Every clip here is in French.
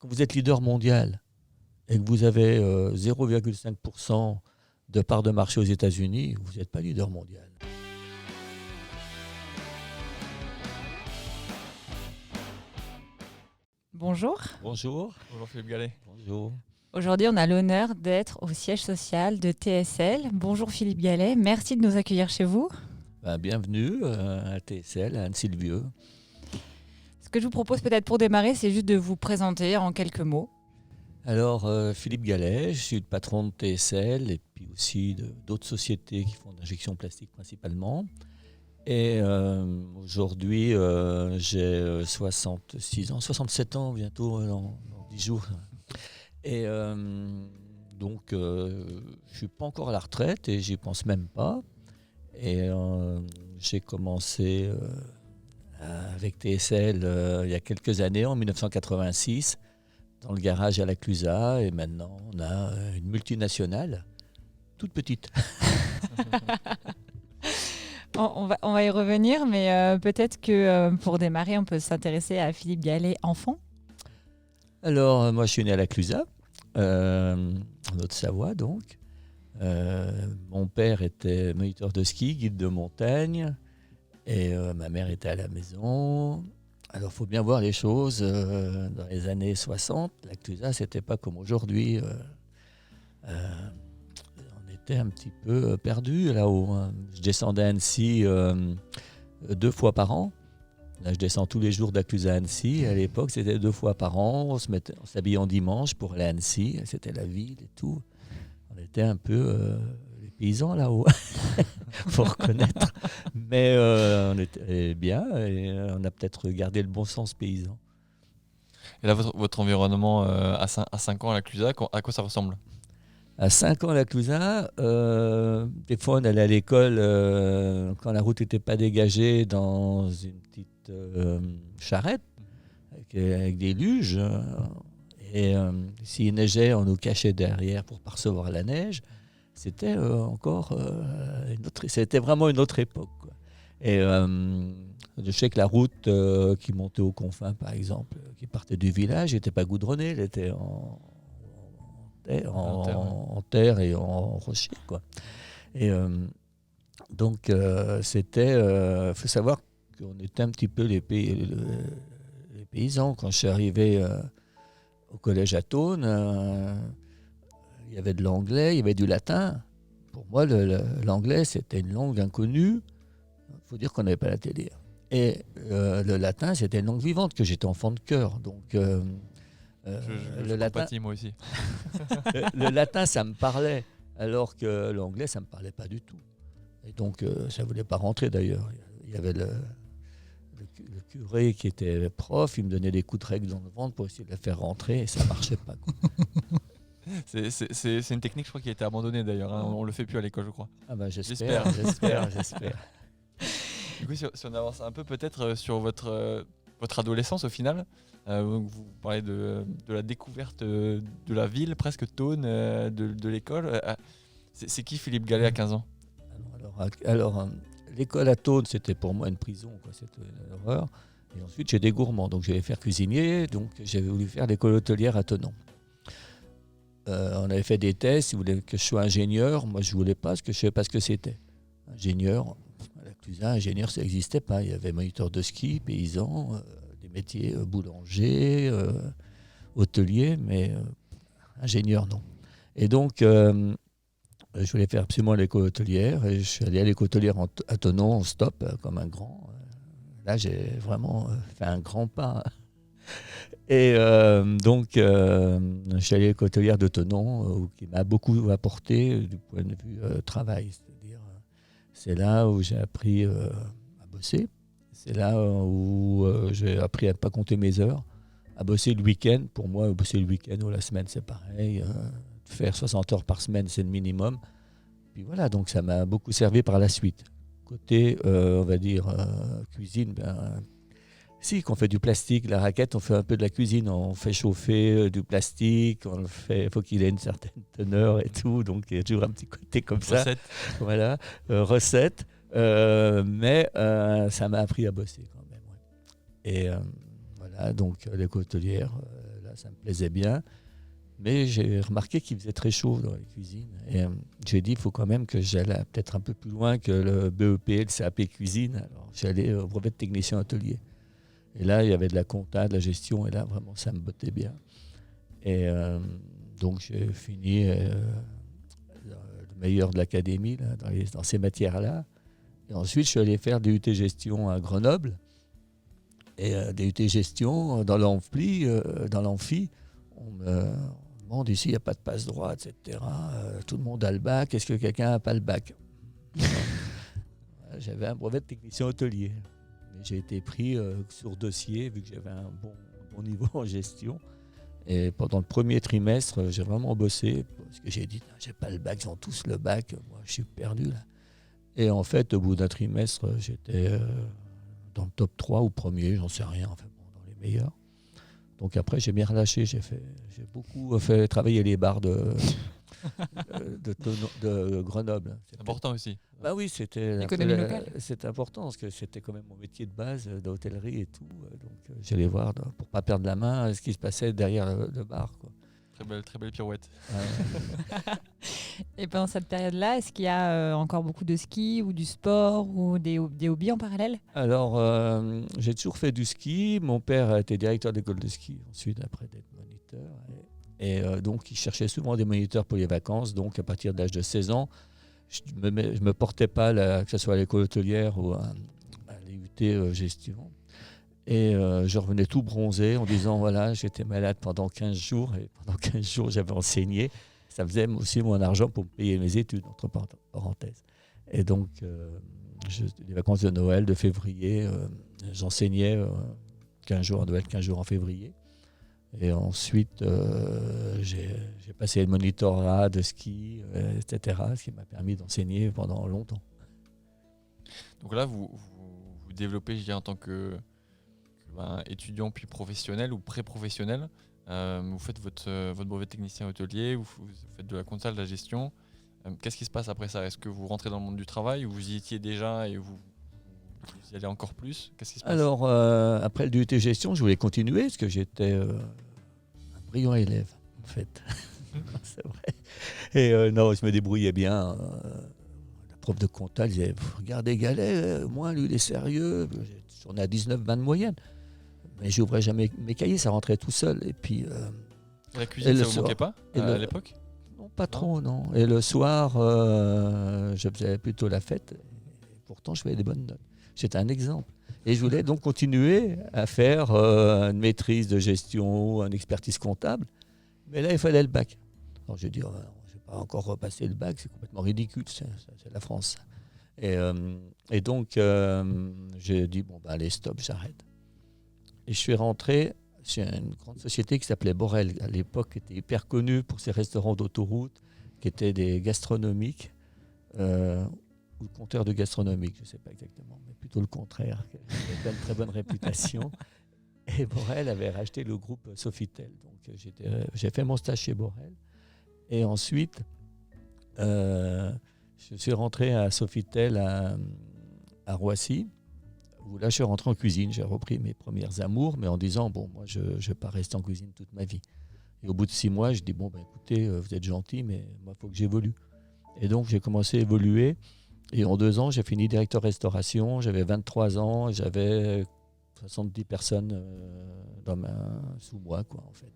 quand vous êtes leader mondial et que vous avez 0,5% de part de marché aux États-Unis, vous n'êtes pas leader mondial. Bonjour. Bonjour. Bonjour Philippe Gallet. Bonjour. Aujourd'hui, on a l'honneur d'être au siège social de TSL. Bonjour Philippe Gallet, merci de nous accueillir chez vous. Bienvenue à TSL, à Anne-Sylvieux. Ce que je vous propose peut-être pour démarrer, c'est juste de vous présenter en quelques mots. Alors, Philippe Gallet, je suis le patron de TSL et puis aussi d'autres sociétés qui font de l'injection plastique principalement. Et aujourd'hui, j'ai 66 ans, 67 ans bientôt, dans 10 jours. Et donc, je ne suis pas encore à la retraite et j'y pense même pas. Et j'ai commencé avec TSL il y a quelques années, en 1986, dans le garage à la Clusaz. Et maintenant, on a une multinationale, toute petite. On va y revenir, mais peut-être que pour démarrer, on peut s'intéresser à Philippe Gallet, enfant. Alors, moi, je suis né à la Clusaz, en Haute-Savoie, donc. Mon père était moniteur de ski, guide de montagne, et ma mère était à la maison. Alors, il faut bien voir les choses. Dans les années 60, la Clusaz, c'était pas comme aujourd'hui. On était un petit peu perdu là-haut, hein. Je descendais à Annecy 2 fois par an. Là, je descends tous les jours de la Clusaz à Annecy. À l'époque, c'était 2 fois par an. On s'habillait en dimanche pour aller à Annecy. C'était la ville et tout. On était un peu les paysans là-haut, faut reconnaître. Mais on était bien et on a peut-être gardé le bon sens paysan. Et là, votre environnement à 5 ans à la Clusaz, à quoi ça ressemble ? À 5 ans à la Clusaz, des fois on allait à l'école quand la route n'était pas dégagée dans une petite charrette avec des luges. Et s'il neigeait, on nous cachait derrière pour ne pas recevoir la neige. C'était c'était vraiment une autre époque, quoi. Et je sais que la route qui montait aux confins, par exemple, qui partait du village, n'était pas goudronnée, elle était en terre et en rocher, quoi. Et donc, il faut savoir qu'on était un petit peu les paysans. Quand je suis arrivé au collège à Thônes, il y avait de l'anglais, il y avait du latin. Pour moi, l'anglais, c'était une langue inconnue. Il faut dire qu'on n'avait pas la télé. Et le latin, c'était une langue vivante, que j'étais enfant de cœur. Donc, je compatis, moi aussi. le latin, ça me parlait, alors que l'anglais, ça ne me parlait pas du tout. Et donc, ça ne voulait pas rentrer d'ailleurs. Il y avait le curé qui était prof, il me donnait des coups de règle dans le ventre pour essayer de la faire rentrer et ça ne marchait pas, quoi. C'est une technique, je crois, qui a été abandonnée d'ailleurs, hein. On ne le fait plus à l'école, je crois. Ah bah j'espère. Du coup, si on avance un peu peut-être sur votre adolescence au final, vous parlez de la découverte de la ville, presque Thônes, de l'école. C'est qui Philippe Gallet à 15 ans ? Alors, l'école à Thônes, c'était pour moi une prison, quoi. C'était une horreur. Et ensuite, j'ai des gourmands, donc j'allais faire cuisinier, donc j'avais voulu faire l'école hôtelière à Thonon. On avait fait des tests, ils voulaient que je sois ingénieur. Moi, je ne voulais pas, parce que je ne savais pas ce que c'était. Ingénieur, à la Clusaz, ingénieur, ça n'existait pas. Il y avait moniteur de ski, paysan, des métiers boulanger, hôtelier, mais ingénieur, non. Et donc, je voulais faire absolument l'école hôtelière. Et je suis allé à l'école hôtelière à Thonon en stop, comme un grand. Là, j'ai vraiment fait un grand pas. Et donc, je suis allé à l'école hôtelière de Thonon, qui m'a beaucoup apporté du point de vue travail. C'est-à-dire, c'est là où j'ai appris à bosser. C'est là où j'ai appris à ne pas compter mes heures, à bosser le week-end. Pour moi, bosser le week-end ou la semaine, c'est pareil. Faire 60 heures par semaine, c'est le minimum. Puis voilà, donc ça m'a beaucoup servi par la suite. Côté, on va dire, cuisine, si, qu'on fait du plastique, la raquette, on fait un peu de la cuisine, on fait chauffer du plastique, il faut qu'il ait une certaine teneur et tout, donc il y a toujours un petit côté comme ça. Recette. Voilà, recette, mais ça m'a appris à bosser quand même. Ouais. Et voilà, donc l'école hôtelière, là ça me plaisait bien. Mais j'ai remarqué qu'il faisait très chaud dans les cuisines. Et j'ai dit, il faut quand même que j'aille peut-être un peu plus loin que le BEP, le CAP cuisine. Alors j'allais au brevet de technicien atelier. Et là, il y avait de la compta, de la gestion. Et là, vraiment, ça me bottait bien. Et donc, j'ai fini le meilleur de l'académie là, dans ces matières-là. Et ensuite, je suis allé faire des UT gestion à Grenoble. Et des UT gestion dans l'amphi, on me demande ici, il n'y a pas de passe droite, etc. Tout le monde a le bac. Est-ce que quelqu'un n'a pas le bac? J'avais un brevet de technicien hôtelier. Mais j'ai été pris sur dossier, vu que j'avais un bon niveau en gestion. Et pendant le premier trimestre, j'ai vraiment bossé, parce que j'ai dit, j'ai pas le bac, ils ont tous le bac, moi je suis perdu là. Et en fait, au bout d'un trimestre, j'étais dans le top 3 ou premier, j'en sais rien, enfin bon, dans les meilleurs. Donc après, j'ai bien relâché, j'ai beaucoup fait travailler les bars de Grenoble. C'est important aussi. Bah oui, c'était important parce que c'était quand même mon métier de base d'hôtellerie et tout. Donc j'allais voir pour pas perdre la main ce qui se passait derrière le bar, quoi. Très belle pirouette. Et pendant cette période-là, est-ce qu'il y a encore beaucoup de ski ou du sport ou des hobbies en parallèle? Alors, j'ai toujours fait du ski. Mon père a été directeur d'école de ski ensuite, après d'être moniteur. Et donc, il cherchait souvent des moniteurs pour les vacances. Donc, à partir de l'âge de 16 ans, je me portais pas, que ce soit à l'école hôtelière ou à l'IUT gestion. Et je revenais tout bronzé en disant, voilà, j'étais malade pendant 15 jours. Et pendant 15 jours, j'avais enseigné. Ça faisait aussi mon argent pour me payer mes études, entre parenthèses. Et donc, les vacances de Noël, de février, j'enseignais 15 jours à Noël, 15 jours en février. Et ensuite, j'ai passé le monitorat de ski, etc., ce qui m'a permis d'enseigner pendant longtemps. Donc là, vous développez, je dirais, en tant que étudiant puis professionnel ou pré-professionnel. Vous faites votre brevet de technicien hôtelier, vous faites de la compta, de la gestion. Qu'est-ce qui se passe après ça? Est-ce que vous rentrez dans le monde du travail ou vous y étiez déjà et vous y allez encore plus? Qu'est-ce qui se passe? Alors, après le DUT gestion, je voulais continuer parce que j'étais un brillant élève, en fait. C'est vrai. Et non, je me débrouillais bien. La prof de compta disait, regardez Galet, moi, lui, il est sérieux. On est à 19-20 de moyenne. Mais j'ouvrais jamais mes cahiers, ça rentrait tout seul. Et puis, la cuisine, ça vous manquait pas à l'époque? Non, pas trop, non. Et le soir, je faisais plutôt la fête. Et pourtant, je faisais des bonnes notes. J'étais un exemple. Et je voulais donc continuer à faire une maîtrise de gestion, une expertise comptable. Mais là, il fallait le bac. Alors j'ai dit, je ne vais pas encore repasser le bac, c'est complètement ridicule, c'est la France. Et donc, j'ai dit, bon, allez, stop, j'arrête. Et je suis rentré chez une grande société qui s'appelait Borel. À l'époque, qui était hyper connue pour ses restaurants d'autoroute, qui étaient des gastronomiques, ou le compteur de gastronomique, je ne sais pas exactement, mais plutôt le contraire, qui avait une très bonne réputation. Et Borel avait racheté le groupe Sofitel. Donc j'ai fait mon stage chez Borel. Et ensuite, je suis rentré à Sofitel à Roissy, où là je suis rentré en cuisine. J'ai repris mes premières amours, mais en disant, bon, moi je ne vais pas rester en cuisine toute ma vie. Et au bout de 6 mois, je dis, bon, écoutez, vous êtes gentil, mais moi, il faut que j'évolue. Et donc j'ai commencé à évoluer. Et en 2 ans, j'ai fini directeur restauration. J'avais 23 ans, j'avais 70 personnes sous moi, quoi, en fait.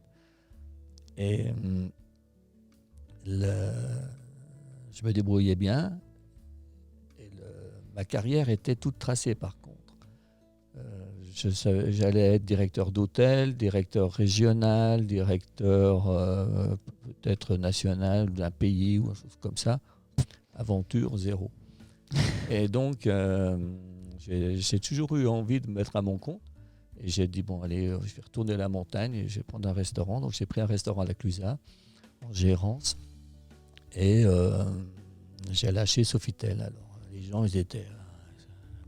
Et je me débrouillais bien. Et ma carrière était toute tracée, par contre. J'allais être directeur d'hôtel, directeur régional, directeur peut-être national d'un pays ou quelque chose comme ça. Aventure, zéro. Et donc, j'ai toujours eu envie de me mettre à mon compte. Et j'ai dit, bon, allez, je vais retourner à la montagne et je vais prendre un restaurant. Donc, j'ai pris un restaurant à la Clusaz, en gérance. Et j'ai lâché Sofitel. Alors, les gens, ils étaient...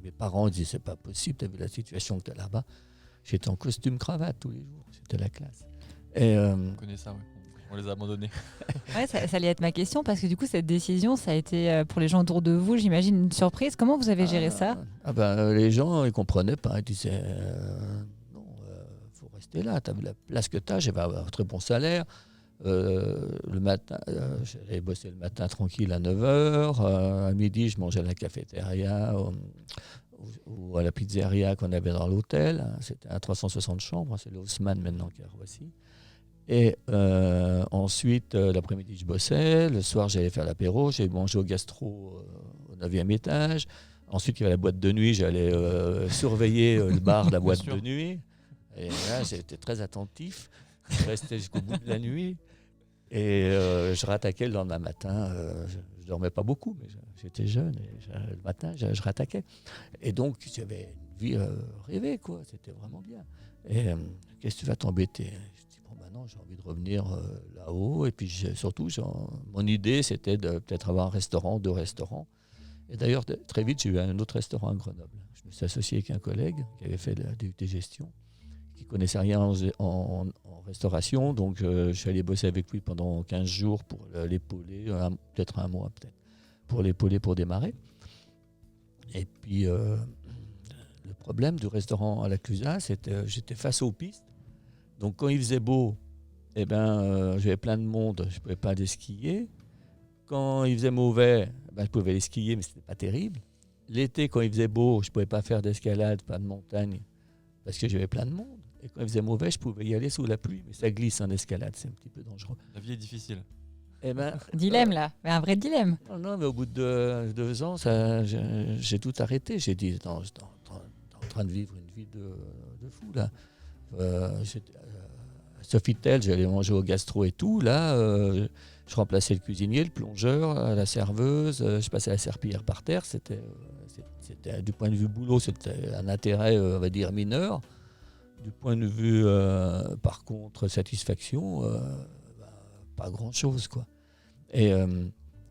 mes parents disaient, c'est pas possible, tu as vu la situation que tu as là-bas. J'étais en costume cravate tous les jours. C'était la classe. Et, on connaît ça, oui. On les a abandonnés. Ouais, ça allait être ma question, parce que du coup, cette décision, ça a été pour les gens autour de vous, j'imagine, une surprise. Comment vous avez géré ça? Les gens, ils ne comprenaient pas. Ils disaient, non, il faut rester là. Tu as la place que tu as, j'avais un très bon salaire. Le matin, j'allais bosser le matin tranquille à 9h. À midi, je mangeais à la cafétéria ou à la pizzeria qu'on avait dans l'hôtel. C'était à 360 chambres, c'est le Haussmann maintenant qui est à Roissy. Et ensuite, l'après-midi, je bossais. Le soir, j'allais faire l'apéro. J'ai mangé au gastro au 9e étage. Ensuite, il y avait la boîte de nuit. J'allais surveiller le bar de la boîte de nuit. Et là, j'étais très attentif. Je restais jusqu'au bout de la nuit. Et je rattaquais le lendemain matin. Je ne dormais pas beaucoup, mais j'étais jeune. Et le matin, je rattaquais. Et donc, j'avais une vie rêvée, quoi. C'était vraiment bien. Et qu'est-ce que tu vas t'embêter ? Non, j'ai envie de revenir là-haut. Et puis surtout, mon idée, c'était de peut-être avoir un restaurant, 2 restaurants. Et d'ailleurs, très vite, j'ai eu un autre restaurant à Grenoble. Je me suis associé avec un collègue qui avait fait la DUT gestion, qui ne connaissait rien en restauration. Donc, je suis allé bosser avec lui pendant 15 jours pour l'épauler, peut-être un mois, peut-être, pour l'épauler pour démarrer. Et puis, le problème du restaurant à la Clusaz, c'était j'étais face aux pistes. Donc, quand il faisait beau, j'avais plein de monde, je ne pouvais pas aller skier. Quand il faisait mauvais, je pouvais aller skier, mais ce n'était pas terrible. L'été, quand il faisait beau, je ne pouvais pas faire d'escalade, pas de montagne, parce que j'avais plein de monde. Et quand il faisait mauvais, je pouvais y aller sous la pluie, mais ça glisse en escalade, c'est un petit peu dangereux. La vie est difficile. Dilemme là, mais un vrai dilemme. Non, mais au bout de 2 ans, j'ai tout arrêté. J'ai dit, attends, j'étais en train de vivre une vie de fou, là. Sofitel, j'allais manger au gastro et tout. Là, je remplaçais le cuisinier, le plongeur, la serveuse. Je passais la serpillière par terre. C'était du point de vue boulot, c'était un intérêt, on va dire, mineur. Du point de vue, par contre, satisfaction, pas grand-chose, quoi. Et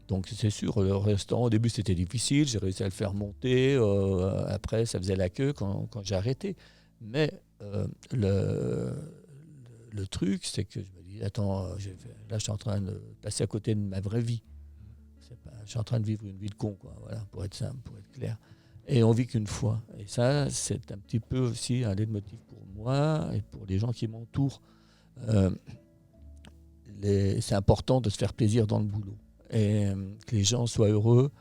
donc, c'est sûr, le restaurant, au début, c'était difficile. J'ai réussi à le faire monter. Après, ça faisait la queue quand j'ai arrêté. Mais le truc, c'est que je me dis, attends, là, je suis en train de passer à côté de ma vraie vie. Je suis en train de vivre une vie de con, quoi, voilà, pour être simple, pour être clair. Et on vit qu'une fois. Et ça, c'est un petit peu aussi un leitmotiv pour moi et pour les gens qui m'entourent. C'est important de se faire plaisir dans le boulot. Et que les gens soient heureux.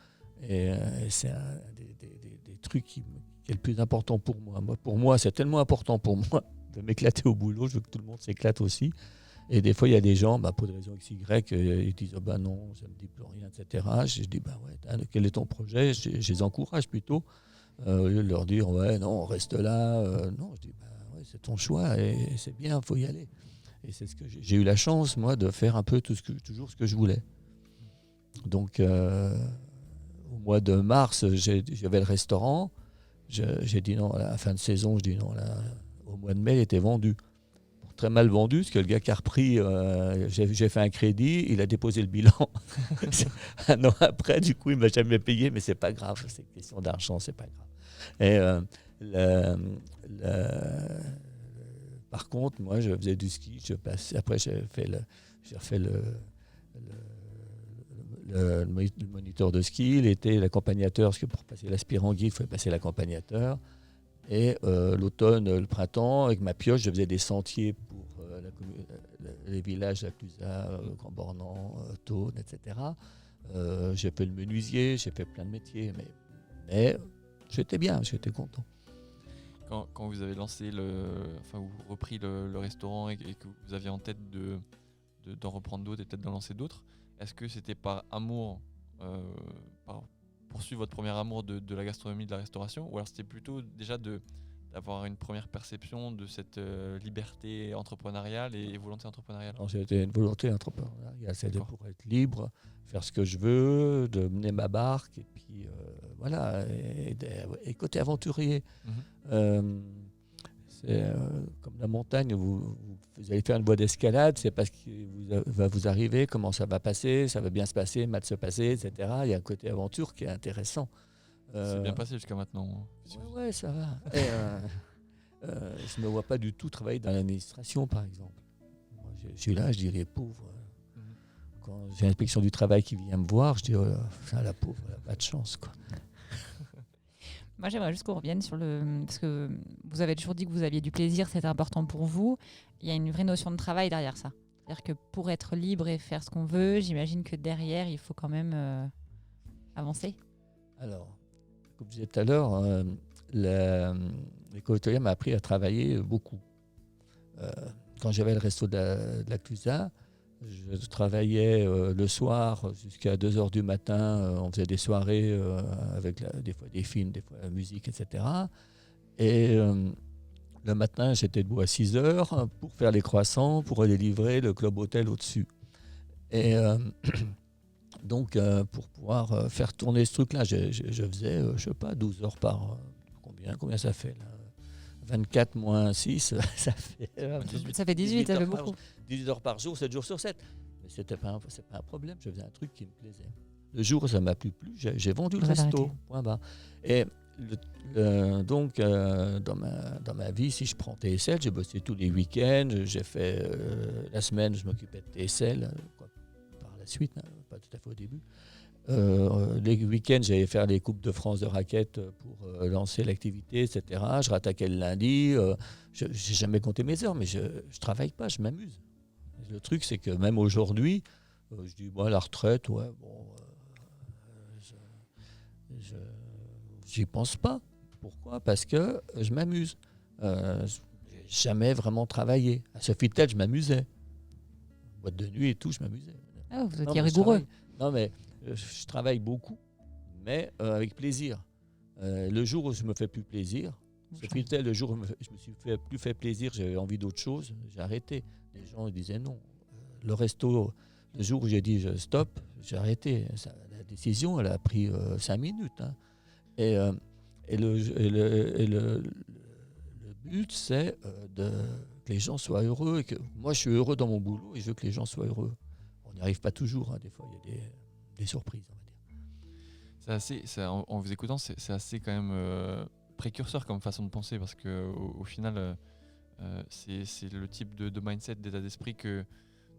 Et c'est un des trucs qui est le plus important pour moi. Pour moi, c'est tellement important pour moi de m'éclater au boulot. Je veux que tout le monde s'éclate aussi. Et des fois, il y a des gens, pour des raisons XY, ils disent non, ça ne me dit plus rien, etc. Je dis quel est ton projet ? Je les encourage plutôt. Au lieu de leur dire non, on reste là. Non, je dis c'est ton choix et c'est bien, il faut y aller. Et c'est ce que j'ai eu la chance, moi, de faire un peu toujours ce que je voulais. Donc, au mois de mars, j'avais le restaurant. J'ai dit non, à la fin de saison, je dis non. Au mois de mai, il était vendu. Très mal vendu, parce que le gars qui a repris, j'ai fait un crédit, il a déposé le bilan. 1 an après, du coup, il ne m'a jamais payé, mais c'est pas grave, c'est une question d'argent, c'est pas grave. Et par contre, moi, je faisais du ski, après j'ai refait le moniteur de ski, l'été, l'accompagnateur, parce que pour passer l'aspirant guide, il fallait passer l'accompagnateur. Et l'automne, le printemps, avec ma pioche, je faisais des sentiers pour les villages, la Clusaz, Grand Bornand, Thônes, etc. J'ai fait le menuisier, j'ai fait plein de métiers, mais j'étais bien, j'étais content. Quand vous avez lancé vous repris le restaurant et que vous aviez en tête d'en reprendre d'autres et peut-être d'en lancer d'autres, est-ce que c'était par amour, par poursuivre votre premier amour de la gastronomie, de la restauration, ou alors c'était plutôt déjà d'avoir une première perception de cette liberté entrepreneuriale et volonté entrepreneuriale ? Non, c'était une volonté entrepreneuriale, c'est pour être libre, faire ce que je veux, de mener ma barque, et puis voilà, et côté aventurier. C'est comme la montagne, vous allez faire une voie d'escalade, c'est parce que va vous arriver, comment ça va passer, ça va bien se passer, mal se passer, etc. Il y a un côté aventure qui est intéressant. C'est bien passé jusqu'à maintenant. Ouais, ça va. Et, je ne me vois pas du tout travailler dans l'administration, par exemple. Moi, je suis là, je dis les pauvres. Quand j'ai l'inspection du travail qui vient me voir, je dis la pauvre, elle n'a pas de chance, quoi. Moi, j'aimerais juste qu'on revienne sur parce que vous avez toujours dit que vous aviez du plaisir, c'était important pour vous. Il y a une vraie notion de travail derrière ça. C'est-à-dire que pour être libre et faire ce qu'on veut, j'imagine que derrière, il faut quand même avancer. Alors, comme je disais tout à l'heure, l'école hôtelière m'a appris à travailler beaucoup. Quand j'avais le resto de la Clusa, je travaillais le soir jusqu'à 2 heures du matin. On faisait des soirées avec des fois des films, des fois la musique, etc. Et le matin, j'étais debout à 6 heures pour faire les croissants, pour aller livrer le club hôtel au-dessus. Et donc, pour pouvoir faire tourner ce truc-là, je faisais, je sais pas, 12 heures par... Combien ça fait là 24 moins 6, ça fait... 18, ça fait 18, ça fait beaucoup. 18 heures par jour, 7 jours sur 7. Mais c'est pas un problème, je faisais un truc qui me plaisait. Le jour où ça m'a plus plu, j'ai vendu le resto, point barre. Et donc, dans ma vie, si je prends TSL, j'ai bossé tous les week-ends, j'ai fait la semaine, je m'occupais de TSL, par la suite, hein, pas tout à fait au début. Les week-ends, j'allais faire les Coupes de France de raquettes pour lancer l'activité, etc. Je rattaquais le lundi. Je n'ai jamais compté mes heures, mais je ne travaille pas, je m'amuse. Le truc, c'est que même aujourd'hui, je dis, la retraite, ouais, bon, j'y pense pas. Pourquoi ? Parce que je m'amuse. Je n'ai jamais vraiment travaillé. À Sofitel, je m'amusais. Boîte de nuit et tout, je m'amusais. Ah, vous étiez rigoureux. Non, mais je travaille beaucoup, mais avec plaisir. Le jour où je me fais plus plaisir, Sofitel, le jour où je me suis plus fait plaisir, j'avais envie d'autre chose, j'ai arrêté. Les gens ils disaient non. Le resto, le jour où j'ai dit stop, j'ai arrêté. La décision, elle a pris 5 minutes. Hein. Et le but, c'est que les gens soient heureux. Et que moi, je suis heureux dans mon boulot et je veux que les gens soient heureux. On n'y arrive pas toujours. Hein. Des fois, il y a des surprises, on va dire. En vous écoutant, c'est assez quand même précurseur comme façon de penser parce qu'au final, c'est le type de mindset, d'état d'esprit que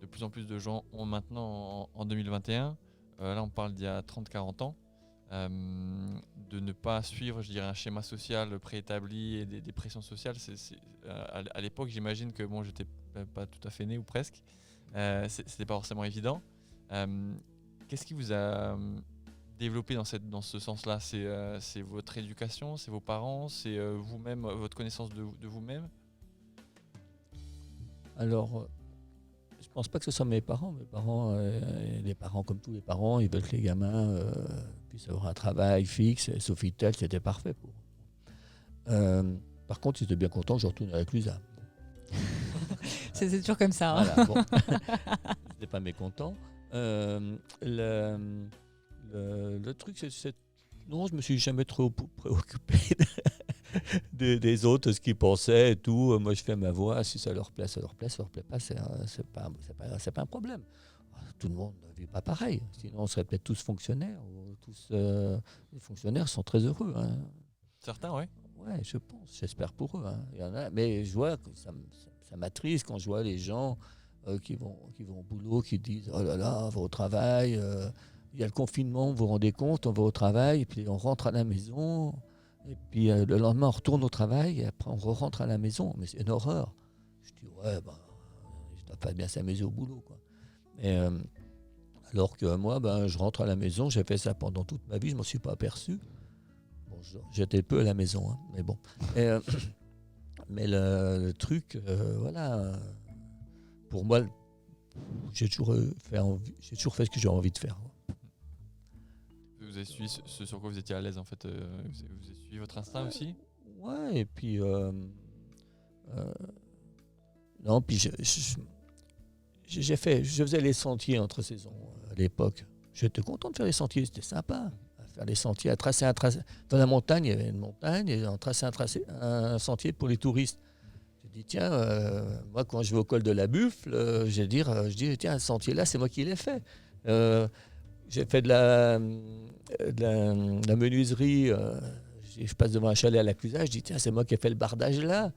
de plus en plus de gens ont maintenant en 2021. Là, on parle d'il y a 30-40 ans. De ne pas suivre, je dirais, un schéma social préétabli et des pressions sociales. À l'époque, j'imagine que j'étais pas tout à fait né ou presque. C'était pas forcément évident. Qu'est-ce qui vous a développé dans ce sens-là ? C'est votre éducation, c'est vos parents, c'est vous-même, votre connaissance de vous-même ? Alors, je pense pas que ce soit mes parents. Les parents, comme tous les parents, ils veulent que les gamins puissent avoir un travail fixe. Sofitel, c'était parfait pour eux. Par contre, ils étaient bien contents que je retourne à la Clusa. C'est toujours comme ça. Hein. Voilà, bon. Ils n'étaient pas mécontents. Le truc, c'est... Non, je me suis jamais trop préoccupé des autres, ce qu'ils pensaient et tout. Moi, je fais ma voix. Si ça leur plaît, ça leur plaît. Ça leur plaît pas, c'est pas un problème. Tout le monde ne vit pas pareil. Sinon, on serait peut-être tous fonctionnaires. Les fonctionnaires sont très heureux. Hein. Certains, oui. Ouais, je pense. J'espère pour eux. Hein. Il y en a, mais je vois que ça m'attriste quand je vois les gens qui vont au boulot, qui disent « Oh là là, on va au travail. Il y a le confinement, vous vous rendez compte, on va au travail, et puis on rentre à la maison. » Et puis le lendemain, on retourne au travail, et après on rentre à la maison. Mais c'est une horreur. Je dis, je dois pas bien s'amuser au boulot, quoi. Et, alors que moi, je rentre à la maison, j'ai fait ça pendant toute ma vie, je ne m'en suis pas aperçu. Bon, j'étais peu à la maison, hein, mais bon. Et, mais le truc, pour moi, j'ai toujours fait ce que j'ai envie de faire. Vous avez suivi ce sur quoi vous étiez à l'aise en fait. Vous avez suivi votre instinct aussi. Ouais, et puis non, puis je faisais les sentiers entre saisons à l'époque. J'étais content de faire les sentiers, c'était sympa. Faire les sentiers, à tracer un tracé. Dans la montagne, il y avait une montagne, et on traçait un sentier pour les touristes. J'ai dit, tiens, moi quand je vais au col de la Buffle, je dis, tiens, ce sentier-là, c'est moi qui l'ai fait. J'ai fait de la menuiserie. Je passe devant un chalet à la Clusa, je dis, tiens, c'est moi qui ai fait le bardage là.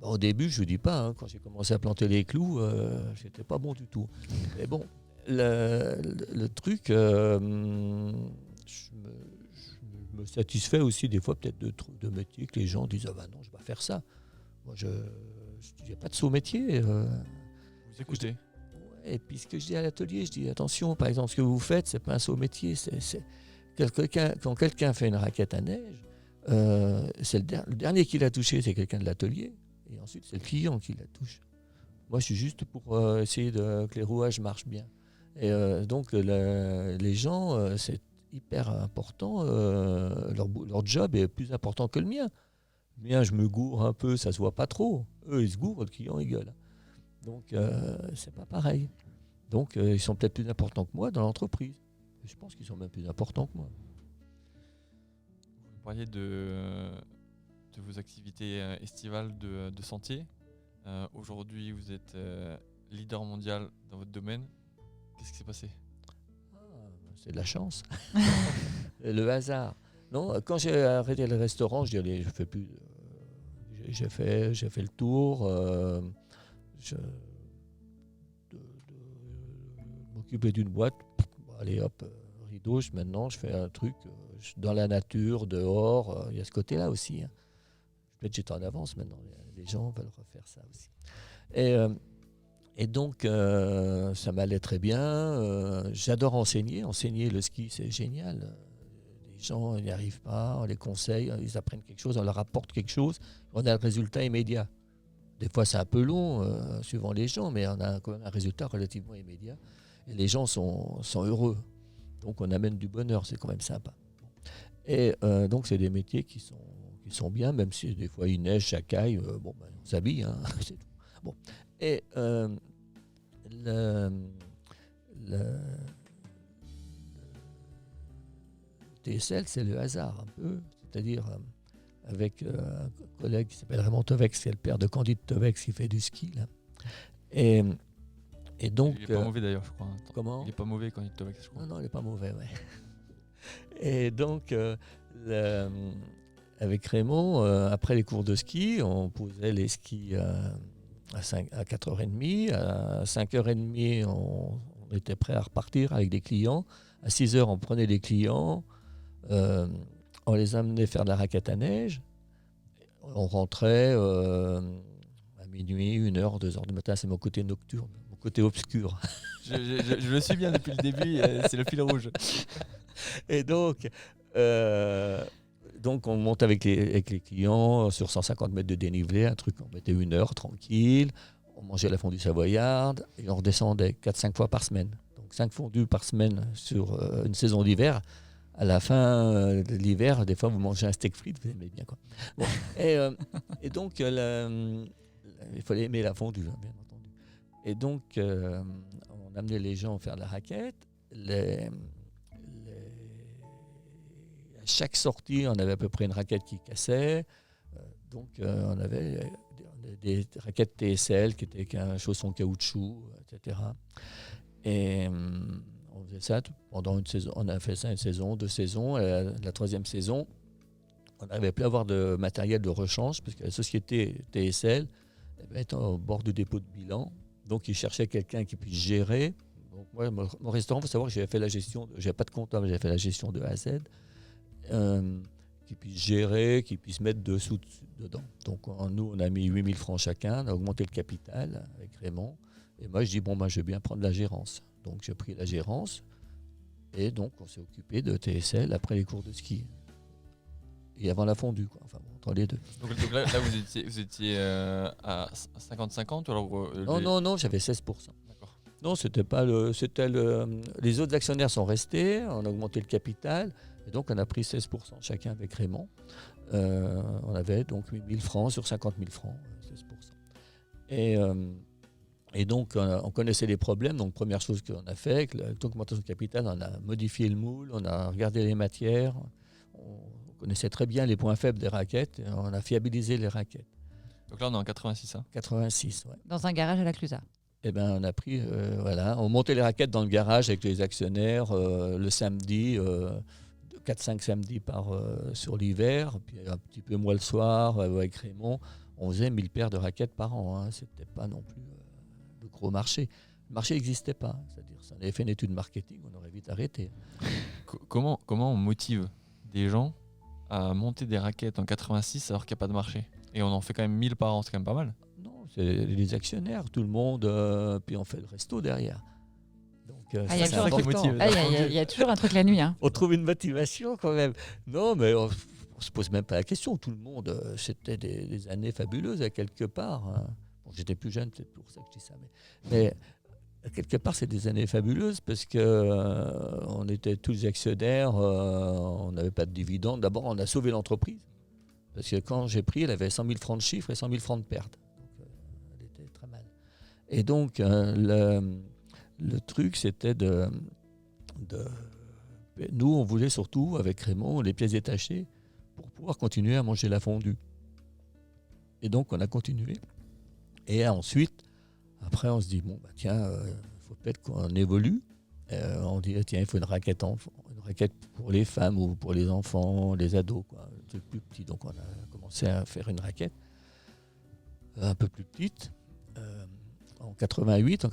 Au début, je ne dis pas, hein, quand j'ai commencé à planter les clous, j'étais pas bon du tout. Mais bon, le truc, je me satisfais aussi des fois peut-être de métiers que les gens disent, ah ben non, je ne vais pas faire ça. Moi, je n'ai pas de saut métier. Vous écoutez. Et puis ce que je dis à l'atelier, je dis attention, par exemple, ce que vous faites, c'est pas un saut métier. Quand quelqu'un fait une raquette à neige, c'est le dernier qui l'a touché, c'est quelqu'un de l'atelier. Et ensuite, c'est le client qui la touche. Moi, je suis juste pour essayer que les rouages marchent bien. Et donc, les gens, c'est hyper important. Leur job est plus important que le mien. Le mien, je me gourre un peu, ça se voit pas trop. Eux, ils se gourrent, le client, il gueule. Donc, c'est pas pareil. Donc, ils sont peut-être plus importants que moi dans l'entreprise. Je pense qu'ils sont même plus importants que moi. Vous parliez de vos activités estivales de sentier. Aujourd'hui, vous êtes leader mondial dans votre domaine. Qu'est-ce qui s'est passé ? C'est de la chance. Le hasard. Non, quand j'ai arrêté le restaurant, je fais plus. J'ai fait le tour. Je m'occupais d'une boîte. Allez hop, rideau. Maintenant, je fais un truc dans la nature, dehors. Il y a ce côté-là aussi. Hein. Peut-être j'étais en avance maintenant. Les gens veulent refaire ça aussi. Et donc, ça m'allait très bien. J'adore enseigner. Enseigner le ski, c'est génial. Les gens n'y arrivent pas, on les conseille, ils apprennent quelque chose, on leur apporte quelque chose. On a le résultat immédiat. Des fois, c'est un peu long, suivant les gens, mais on a quand même un résultat relativement immédiat. Et les gens sont heureux. Donc, on amène du bonheur, c'est quand même sympa. Et donc, c'est des métiers qui sont bien, même si des fois il neige, ça caille, on s'habille, hein, c'est tout. Bon. Et le TSL, c'est le hasard un peu, c'est-à-dire avec un collègue qui s'appelle Raymond Tovex, qui est le père de Candide Tovex, qui fait du ski là. Et donc, il n'est pas mauvais d'ailleurs, je crois. Comment ? Il n'est pas mauvais Candide Tovex, je crois. Non, il n'est pas mauvais, ouais. Et donc, avec Raymond, après les cours de ski, on posait les skis à 4h30. À 5h30, on était prêt à repartir avec des clients. À 6h, on prenait des clients. On les amenait faire de la raquette à neige. On rentrait à minuit, 1h, 2h du matin. C'est mon côté nocturne, mon côté obscur. Je le suis bien depuis le début, c'est le fil rouge. Et donc on monte avec les clients sur 150 mètres de dénivelé, un truc, on mettait 1 heure tranquille, on mangeait la fondue savoyarde et on redescendait 4-5 fois par semaine. Donc 5 fondues par semaine sur une saison d'hiver. À la fin de l'hiver, des fois vous mangez un steak frites, vous aimez bien quoi. Bon. Et donc il fallait aimer la fondue, hein, bien entendu. Et donc on amenait les gens faire de la raquette. À chaque sortie, on avait à peu près une raquette qui cassait. Donc, on avait des raquettes TSL qui étaient qu'un chausson caoutchouc, etc. Et on faisait ça pendant une saison. On a fait ça une saison, 2 saisons. Et la 3e saison, on n'arrivait plus à avoir de matériel de rechange parce que la société TSL était au bord du dépôt de bilan. Donc, ils cherchaient quelqu'un qui puisse gérer. Donc, moi, mon restaurant, il faut savoir que j'avais fait la gestion, j'avais pas de comptable, j'avais fait la gestion de A à Z. Qui puisse gérer, qui puisse mettre dessous dedans. Donc nous, on a mis 8 000 francs chacun, on a augmenté le capital avec Raymond. Et moi, je dis, je vais bien prendre la gérance. Donc j'ai pris la gérance et donc on s'est occupé de TSL après les cours de ski. Et avant la fondue, quoi. Enfin, entre les deux. Donc là vous étiez à 50-50 ou alors, Non, j'avais 16%. D'accord. Non, les autres actionnaires sont restés, on a augmenté le capital. Et donc, on a pris 16% chacun avec Raymond. On avait donc 8 000 francs sur 50 000 francs, 16%. Et donc, on connaissait les problèmes. Donc, première chose qu'on a fait, avec l'augmentation de capital, on a modifié le moule, on a regardé les matières. On connaissait très bien les points faibles des raquettes et on a fiabilisé les raquettes. Donc là, on est en 86. Hein. 86, ouais. Dans un garage à la Clusaz. Eh ben, on a pris, on montait les raquettes dans le garage avec les actionnaires le samedi. 4-5 samedis sur l'hiver, puis un petit peu moins le soir avec Raymond. On faisait 1000 paires de raquettes par an. Hein. C'était pas non plus le gros marché. Le marché n'existait pas. C'est-à-dire, si on avait fait une étude marketing, on aurait vite arrêté. Comment on motive des gens à monter des raquettes en 86 alors qu'il n'y a pas de marché ? Et on en fait quand même 1000 par an, c'est quand même pas mal. Non, c'est les actionnaires, tout le monde, puis on fait le resto derrière. Donc, Il y a ça, c'est toujours un truc- important. motive. il y a toujours un truc la nuit. Hein. On trouve une motivation quand même. Non, mais on se pose même pas la question. Tout le monde, c'était des années fabuleuses à quelque part. Hein. Bon, j'étais plus jeune, c'est pour ça que je dis ça. Mais à quelque part, c'est des années fabuleuses parce que on était tous actionnaires, on n'avait pas de dividendes. D'abord, on a sauvé l'entreprise. Parce que quand j'ai pris, elle avait 100 000 francs de chiffre et 100 000 francs de perte. Donc, elle était très mal. Et donc, le truc, c'était nous, on voulait surtout, avec Raymond, les pièces détachées pour pouvoir continuer à manger la fondue. Et donc, on a continué. Et ensuite, après, on se dit, bon, bah, tiens, il faut peut-être qu'on évolue. On dit, tiens, il faut une raquette pour les femmes ou pour les enfants, les ados, quoi, un truc plus petit. Donc, on a commencé à faire une raquette un peu plus petite. En 88,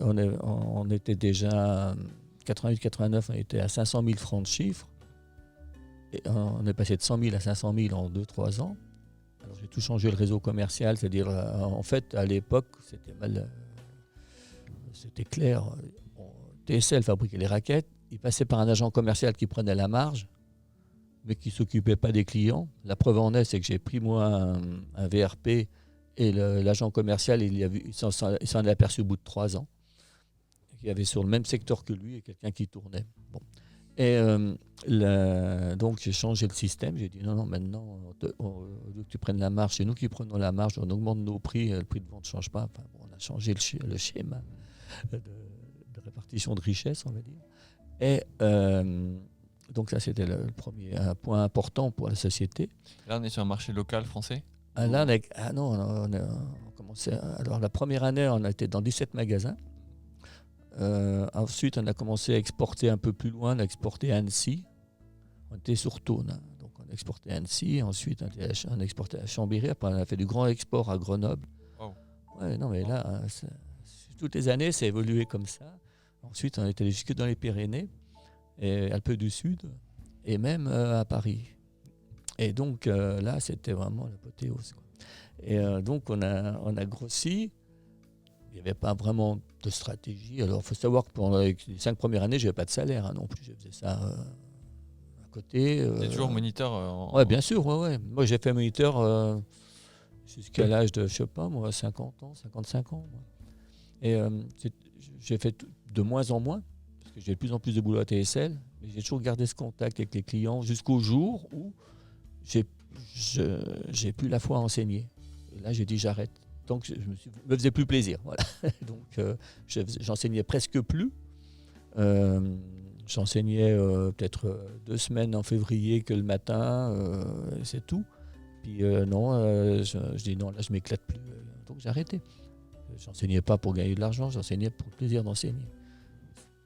on était déjà 88-89, on était à 500 000 francs de chiffre. Et on est passé de 100 000 à 500 000 en 2-3 ans. Alors j'ai tout changé le réseau commercial, c'est-à-dire en fait à l'époque c'était mal, c'était clair. TSL fabriquait les raquettes, il passait par un agent commercial qui prenait la marge, mais qui ne s'occupait pas des clients. La preuve en est, c'est que j'ai pris moi un VRP. Et l'agent commercial, il s'en est aperçu au bout de 3 ans. Il y avait sur le même secteur que lui et quelqu'un qui tournait. Bon. Et donc j'ai changé le système. J'ai dit non, maintenant, au lieu que tu prennes la marge, c'est nous qui prenons la marge, on augmente nos prix, le prix de vente ne change pas. Enfin, bon, on a changé le schéma de répartition de richesse, on va dire. Et donc ça, c'était le premier point important pour la société. Là, on est sur un marché local français. Là, on a commencé. Alors, la première année, on a été dans 17 magasins. Ensuite, on a commencé à exporter un peu plus loin. On a exporté à Annecy. On était sur Thône. Hein. Donc, on a exporté à Annecy. Ensuite, on a exporté à Chambéry. Après, on a fait du grand export à Grenoble. Wow. Ouais, non, mais là, toutes les années, ça a évolué comme ça. Ensuite, on est allé jusque dans les Pyrénées, et Alpes du Sud, et même à Paris. Et donc là, c'était vraiment l'apothéose. Et donc on a grossi. Il n'y avait pas vraiment de stratégie. Alors il faut savoir que pendant les 5 premières années, je n'avais pas de salaire non plus. Je faisais ça à côté. Tu es toujours moniteur Oui, bien sûr. Ouais. Moi, j'ai fait moniteur jusqu'à l'âge de, je sais pas, moi, 50 ans, 55 ans. Moi. Et j'ai fait de moins en moins, parce que j'ai de plus en plus de boulot à TSL. Mais j'ai toujours gardé ce contact avec les clients jusqu'au jour où j'ai plus la foi à enseigner. Et là, j'ai dit j'arrête. Donc, je me faisais plus plaisir. Voilà. Donc, j'enseignais presque plus. J'enseignais peut-être 2 semaines en février que le matin, c'est tout. Puis je dis non, là, je m'éclate plus. Donc, j'ai arrêté. J'enseignais pas pour gagner de l'argent, j'enseignais pour le plaisir d'enseigner.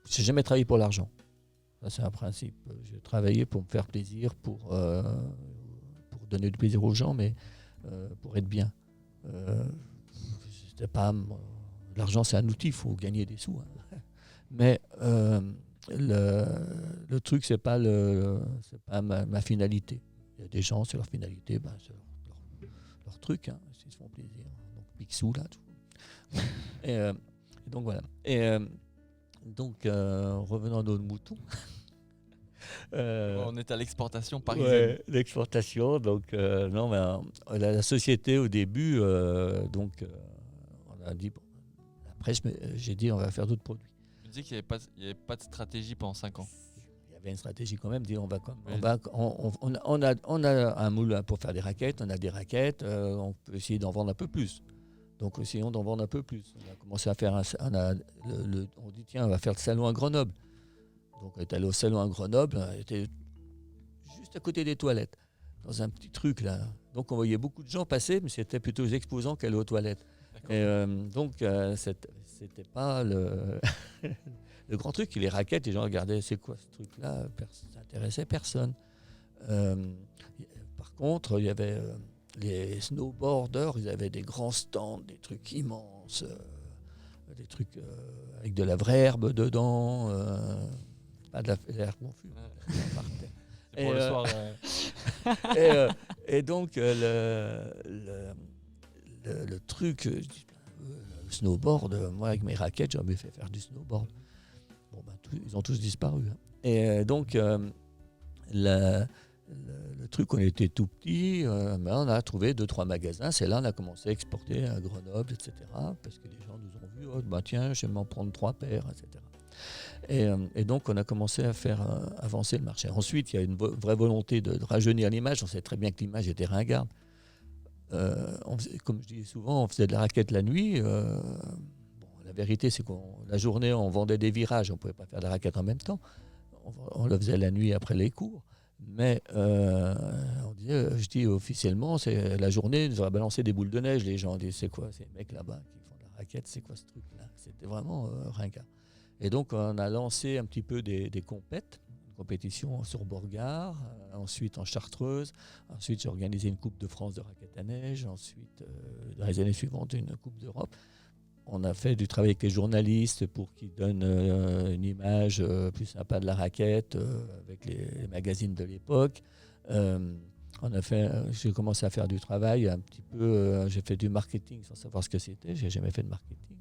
J'ai jamais travaillé pour l'argent. Ça, c'est un principe. J'ai travaillé pour me faire plaisir, pour donner du plaisir aux gens, mais pour être bien. C'était pas, l'argent, c'est un outil, il faut gagner des sous. Hein. Mais le truc, c'est pas ma finalité. Il y a des gens, c'est leur finalité, c'est leur truc, hein, s'ils se font plaisir. Donc, Picsou, là, tout. Et donc, voilà. Et donc, revenons à nos moutons. On est à l'exportation parisienne. Ouais, l'exportation. Donc, non, mais la société au début, on a dit. Bon, après, j'ai dit, on va faire d'autres produits. Tu disais qu'il n'y avait pas de stratégie pendant 5 ans. Il y avait une stratégie quand même. On a un moule pour faire des raquettes. On a des raquettes. On peut essayer d'en vendre un peu plus. Donc, essayons d'en vendre un peu plus. On a commencé à faire on dit, tiens, on va faire le salon à Grenoble. Donc, on est allé au salon à Grenoble, on était juste à côté des toilettes, dans un petit truc là. Donc, on voyait beaucoup de gens passer, mais c'était plutôt les exposants qu'aller aux toilettes. Et donc, c'était pas le grand truc. Les raquettes, les gens regardaient, c'est quoi ce truc-là ? Ça n'intéressait personne. Par contre, il y avait les snowboarders, ils avaient des grands stands, des trucs immenses, des trucs avec de la vraie herbe dedans. Pas de l'herbe confuse. C'est pour le soir. Et donc, le truc, le snowboard, moi avec mes raquettes, j'avais fait faire du snowboard. Bon, ils ont tous disparu. Hein. Et donc, le truc, on était tout petit, mais on a trouvé 2-3 magasins. C'est là qu'on a commencé à exporter à Grenoble, etc. Parce que les gens nous ont vu, oh, bah, tiens, je vais m'en prendre 3 paires, etc. Et donc, on a commencé à faire avancer le marché. Ensuite, il y a une vraie volonté de rajeunir l'image. On savait très bien que l'image était ringarde. Comme je dis souvent, on faisait de la raquette la nuit. La vérité, c'est que la journée, on vendait des virages. On ne pouvait pas faire de la raquette en même temps. On le faisait la nuit après les cours. Mais je dis officiellement, c'est la journée, ils auraient balancé des boules de neige. Les gens disent, c'est quoi ces mecs là-bas qui font de la raquette? C'est quoi ce truc-là? C'était vraiment ringard. Et donc, on a lancé un petit peu des compètes, une compétition sur Borgard, ensuite en Chartreuse. Ensuite, j'ai organisé une Coupe de France de raquettes à neige. Ensuite, dans les années suivantes, une Coupe d'Europe. On a fait du travail avec les journalistes pour qu'ils donnent une image plus sympa de la raquette, avec les magazines de l'époque. J'ai commencé à faire du travail un petit peu. J'ai fait du marketing sans savoir ce que c'était. J'ai jamais fait de marketing.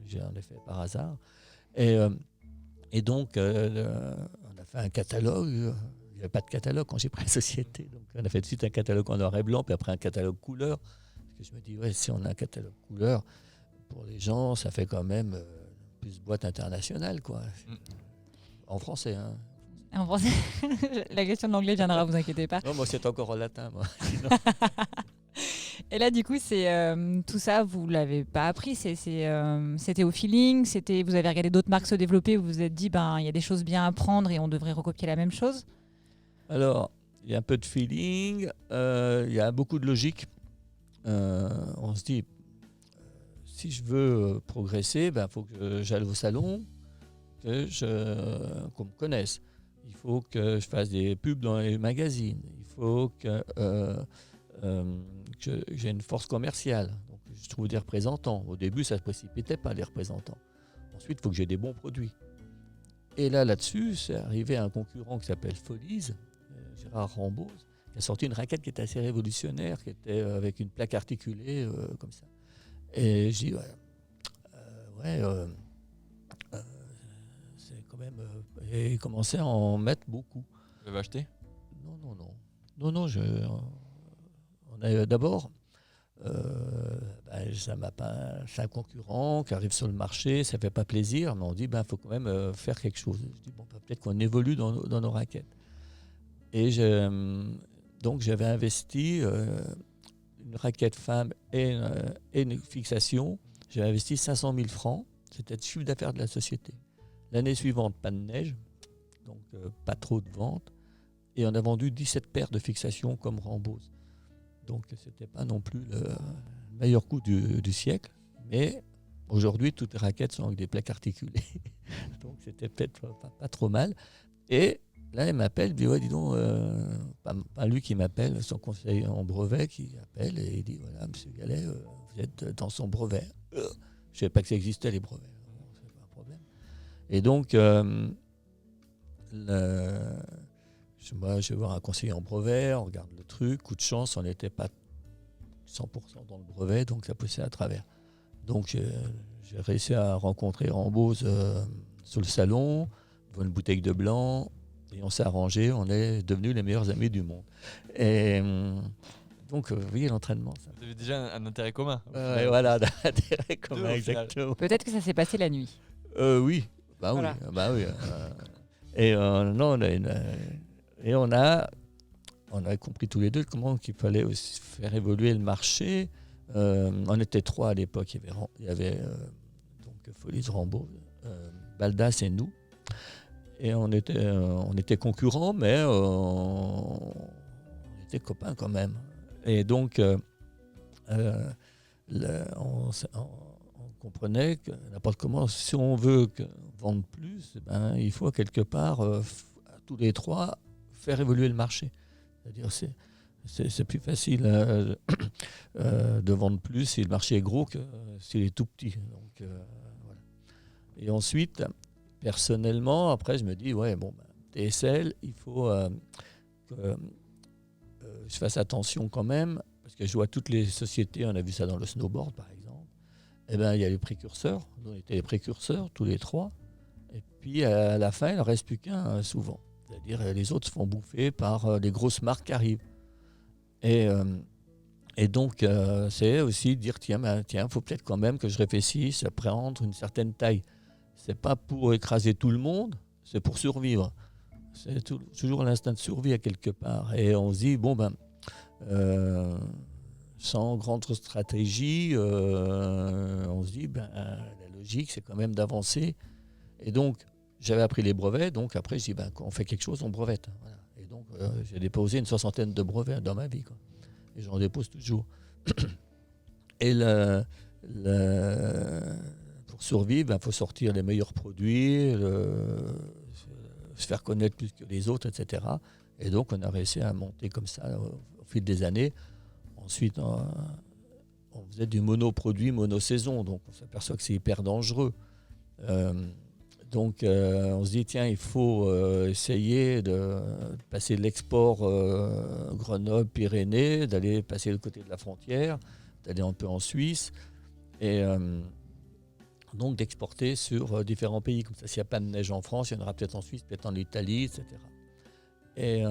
J'en ai fait par hasard. Et donc, on a fait un catalogue. Il n'y avait pas de catalogue quand j'ai pris la société. Donc, on a fait tout de suite un catalogue en noir et blanc, puis après un catalogue couleur. Parce que je me dis, ouais, si on a un catalogue couleur, pour les gens, ça fait quand même plus boîte internationale, quoi. En français, hein. En français, la question de l'anglais viendra, vous inquiétez pas. Non, moi, c'est encore en latin, moi. Et là, du coup, c'est tout ça, vous l'avez pas appris, c'était au feeling, vous avez regardé d'autres marques se développer, vous vous êtes dit, il y a des choses bien à prendre et on devrait recopier la même chose. Alors, il y a un peu de feeling, il y a beaucoup de logique. On se dit, si je veux progresser, faut que j'aille au salon, qu'on me connaisse. Il faut que je fasse des pubs dans les magazines. Il faut que j'ai une force commerciale. Donc, je trouve des représentants. Au début, ça ne se précipitait pas, les représentants. Ensuite, il faut que j'ai des bons produits. Et là-dessus, c'est arrivé à un concurrent qui s'appelle Folies, Gérard Rambose, qui a sorti une raquette qui était assez révolutionnaire, qui était avec une plaque articulée, comme ça. Et je dis, c'est quand même... et il commençait à en mettre beaucoup. Vous l'avez acheté ? Non, on a d'abord... c'est un concurrent qui arrive sur le marché, ça ne fait pas plaisir, mais on dit, faut quand même faire quelque chose. Je dis, peut-être qu'on évolue dans nos raquettes. Et donc, j'avais investi... une raquette femme et une fixation, j'ai investi 500 000 francs, c'était le chiffre d'affaires de la société. L'année suivante, pas de neige, donc pas trop de ventes, et on a vendu 17 paires de fixations comme Rambose. Donc c'était pas non plus le meilleur coup du siècle, mais aujourd'hui toutes les raquettes sont avec des plaques articulées, donc c'était peut-être pas trop mal. Et là, il m'appelle, il dit, ouais, dis donc, pas lui qui m'appelle, son conseiller en brevet qui appelle et il dit, voilà, monsieur Gallet, vous êtes dans son brevet. Je ne savais pas que ça existait, les brevets. C'est pas un problème. Et donc, moi, je vais voir un conseiller en brevet, on regarde le truc, coup de chance, on n'était pas 100% dans le brevet, donc ça poussait à travers. Donc, j'ai réussi à rencontrer Rambose sur le salon, devant une bouteille de blanc. Et on s'est arrangé, on est devenus les meilleurs amis du monde. Et donc, vous voyez l'entraînement. Ça. Vous avez déjà un intérêt commun. Et voilà, un intérêt commun, exactement. Peut-être que ça s'est passé la nuit. Oui, voilà. Oui. Et non, on a compris tous les deux comment qu'il fallait aussi faire évoluer le marché. On était 3 à l'époque. Il y avait donc Folies, Rambose, Baldas et nous. Et on était concurrents, mais on était copains quand même. Et donc, on comprenait que n'importe comment, si on veut vendre plus, il faut quelque part, tous les 3, faire évoluer le marché. C'est-à-dire c'est plus facile de vendre plus si le marché est gros que s'il est tout petit. Donc, voilà. Et ensuite... Personnellement, après, je me dis, TSL, il faut je fasse attention quand même, parce que je vois toutes les sociétés, on a vu ça dans le snowboard par exemple, il y a les précurseurs, nous on était les précurseurs tous les trois, et puis à la fin il ne reste plus qu'un souvent. C'est-à-dire les autres se font bouffer par les grosses marques qui arrivent. Et donc c'est aussi dire tiens, faut peut-être quand même que je réfléchisse à prendre une certaine taille. C'est pas pour écraser tout le monde, c'est pour survivre. C'est toujours l'instinct de survie à quelque part. Et on se dit, sans grande stratégie, on se dit, la logique, c'est quand même d'avancer. Et donc, j'avais appris les brevets, donc après, je dis, quand on fait quelque chose, on brevette. Voilà. Et donc, j'ai déposé une 60aine de brevets dans ma vie, quoi. Et j'en dépose toujours. Et pour survivre, faut sortir les meilleurs produits, se faire connaître plus que les autres, etc. Et donc, on a réussi à monter comme ça au fil des années. Ensuite, on faisait du monoproduit, monosaison. Donc, on s'aperçoit que c'est hyper dangereux. Donc, on se dit, tiens, il faut essayer de passer de l'export Grenoble, Pyrénées, d'aller passer de l'autre côté de la frontière, d'aller un peu en Suisse. Et donc d'exporter sur différents pays. Comme ça, s'il n'y a pas de neige en France, il y en aura peut-être en Suisse, peut-être en Italie, etc. Et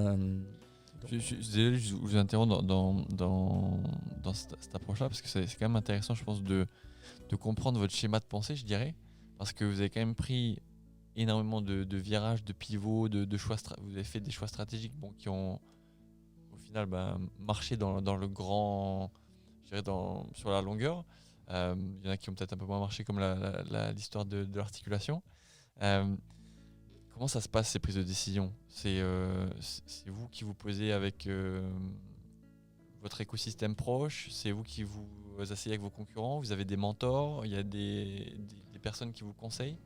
je vous interromps dans cette approche-là, parce que c'est quand même intéressant, je pense, de comprendre votre schéma de pensée, je dirais, parce que vous avez quand même pris énormément de virages, de pivots, de choix. Vous avez fait des choix stratégiques qui ont, au final, marché dans le grand, je dirais, sur la longueur. Il y en a qui ont peut-être un peu moins marché, comme l'histoire de l'articulation. Comment ça se passe, ces prises de décision ? C'est vous qui vous posez avec votre écosystème proche ? C'est vous qui vous asseyez avec vos concurrents ? Vous avez des mentors ? Il y a des personnes qui vous conseillent ?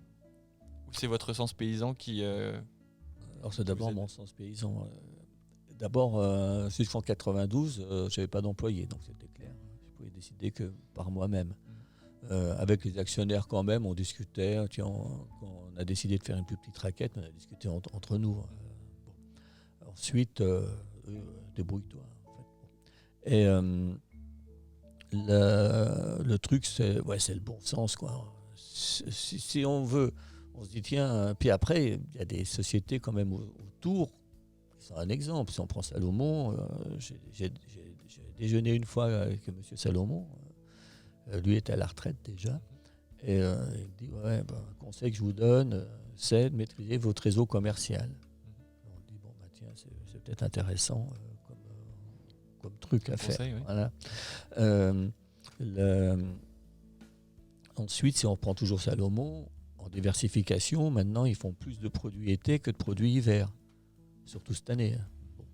Ou c'est votre sens paysan qui... Alors c'est d'abord mon sens paysan. D'abord, jusqu'en 92, je n'avais pas d'employé, donc c'était clair. Je pouvais décider que par moi-même. Avec les actionnaires quand même, on discutait. Quand on a décidé de faire une plus petite raquette, on a discuté entre nous. Ensuite, débrouille-toi. En fait. Et le truc, c'est le bon sens, quoi. Si on veut, on se dit tiens. Puis après, il y a des sociétés quand même autour qui sont un exemple. Si on prend Salomon, j'ai déjeuné une fois avec M. Salomon. Lui était à la retraite déjà. Et il dit un conseil que je vous donne, c'est de maîtriser votre réseau commercial. On dit tiens, c'est peut-être intéressant comme truc à faire. Oui. Voilà. Ensuite, si on prend toujours Salomon, en diversification, maintenant ils font plus de produits été que de produits hiver, surtout cette année. Bon.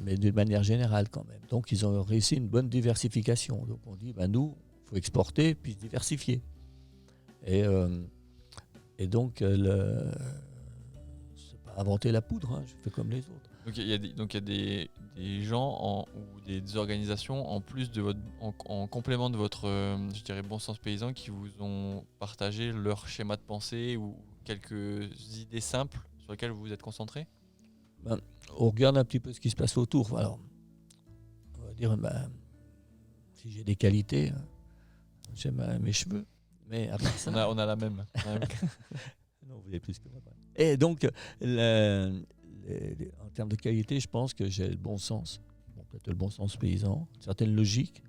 Mais d'une manière générale quand même. Donc ils ont réussi une bonne diversification. Donc on dit, nous, il faut exporter puis se diversifier. Et donc, c'est pas inventer la poudre, je fais comme les autres. Donc il y a des gens ou des organisations en plus de en complément de votre, je dirais, bon sens paysan, qui vous ont partagé leur schéma de pensée ou quelques idées simples sur lesquelles vous vous êtes concentré ? On regarde un petit peu ce qui se passe autour. Alors, on va dire, si j'ai des qualités, j'aime mes cheveux. Mais à part ça, on a la même. Non, vous avez plus que moi. Et donc, en termes de qualité, je pense que j'ai le bon sens. Peut-être le bon sens paysan, une certaine logique.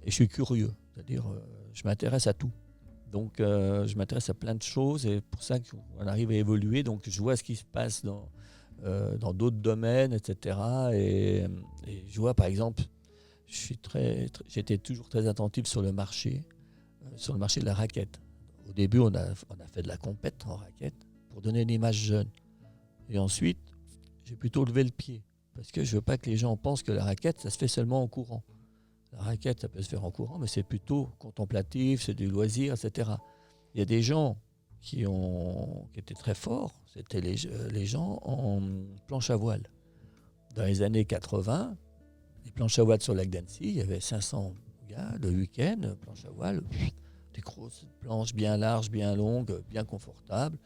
Et je suis curieux. C'est-à-dire, je m'intéresse à tout. Donc, je m'intéresse à plein de choses. Et pour ça qu'on arrive à évoluer. Donc, je vois ce qui se passe dans d'autres domaines, etc. Et je vois, par exemple, j'étais toujours très attentif sur le marché de la raquette. Au début, on a fait de la compète en raquette pour donner une image jeune. Et ensuite, j'ai plutôt levé le pied. Parce que je ne veux pas que les gens pensent que la raquette, ça se fait seulement en courant. La raquette, ça peut se faire en courant, mais c'est plutôt contemplatif, c'est du loisir, etc. Il y a des gens qui étaient très forts, c'était les gens en planche à voile. Dans les années 80, les planches à voile sur le lac d'Annecy, il y avait 500 gars le week-end, planche à voile, des grosses planches bien larges, bien longues, bien confortables.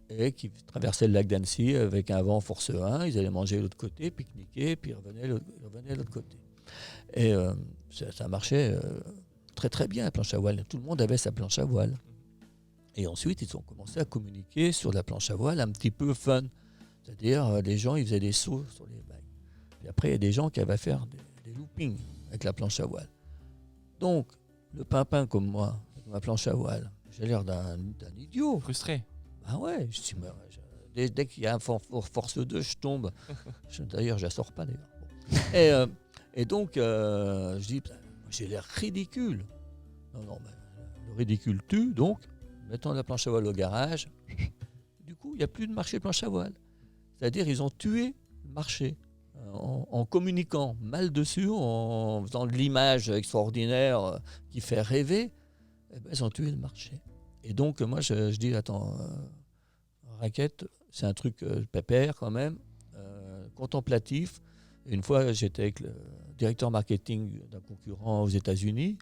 et qui traversaient le lac d'Annecy avec un vent force 1. Ils allaient manger de l'autre côté, pique-niquer, puis ils revenaient de l'autre côté. Et ça marchait très très bien, la planche à voile. Tout le monde avait sa planche à voile. Et ensuite, ils ont commencé à communiquer sur la planche à voile un petit peu fun. C'est-à-dire, les gens, ils faisaient des sauts sur les vagues. Puis après, il y a des gens qui avaient faire des loopings avec la planche à voile. Donc, le pimpin comme moi, avec ma planche à voile, j'ai l'air d'un idiot. Frustré. Ah ouais, je dis, dès qu'il y a un force 2, je tombe. D'ailleurs, je la sors pas d'ailleurs. Bon. Et donc, je dis, j'ai l'air ridicule. Non, le ridicule tue, donc, mettons la planche à voile au garage. Du coup, il n'y a plus de marché planche à voile. C'est-à-dire, ils ont tué le marché en communiquant mal dessus, en faisant de l'image extraordinaire qui fait rêver. Eh ben, ils ont tué le marché. Et donc, moi, je dis, attends, raquette, c'est un truc pépère quand même, contemplatif. Une fois, j'étais avec le directeur marketing d'un concurrent aux États-Unis,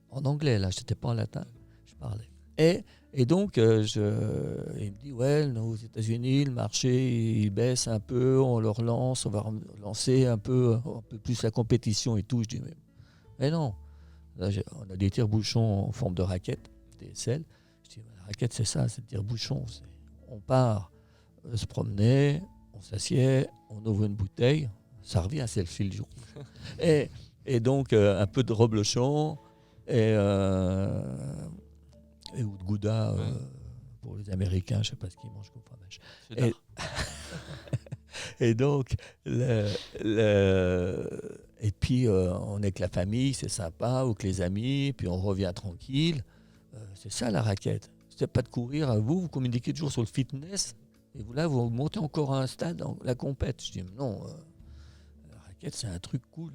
en anglais, là, je n'étais pas en latin, je parlais. Et donc, il me dit, ouais, aux États-Unis, le marché, il baisse un peu, on le relance, on va relancer un peu plus la compétition et tout. Je dis, mais non. Là, on a des tire-bouchons en forme de raquette, DSL. Je dis, la raquette, c'est ça, c'est le tire-bouchon. On part se promener, on s'assied, on ouvre une bouteille, ça revient, c'est le fil jour. Et donc, un peu de reblochon ou de gouda pour les Américains, je ne sais pas ce qu'ils mangent comme fromage. Et donc, et puis on est avec la famille, c'est sympa, ou avec les amis, puis on revient tranquille. C'est ça la raquette. C'est pas de courir à vous communiquez toujours sur le fitness, et vous montez encore à un stade dans la compète. Je dis non, la raquette c'est un truc cool.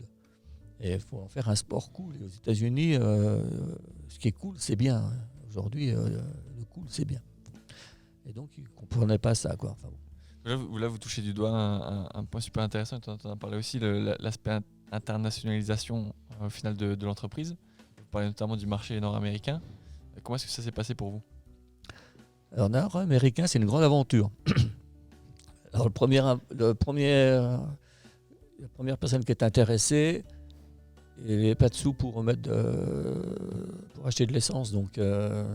Et il faut en faire un sport cool. Et aux États-Unis, ce qui est cool, c'est bien. Aujourd'hui, le cool, c'est bien. Et donc, ils ne comprenaient pas ça, quoi. Enfin, bon. Là, vous touchez du doigt un point super intéressant. Tu en as parlé aussi, l'aspect internationalisation au final de l'entreprise. Vous parlez notamment du marché nord-américain. Comment est-ce que ça s'est passé pour vous ? Alors, nord-américain, c'est une grande aventure. Alors, la première personne qui est intéressée, il n'y avait pas de sous pour acheter de l'essence. Donc, il a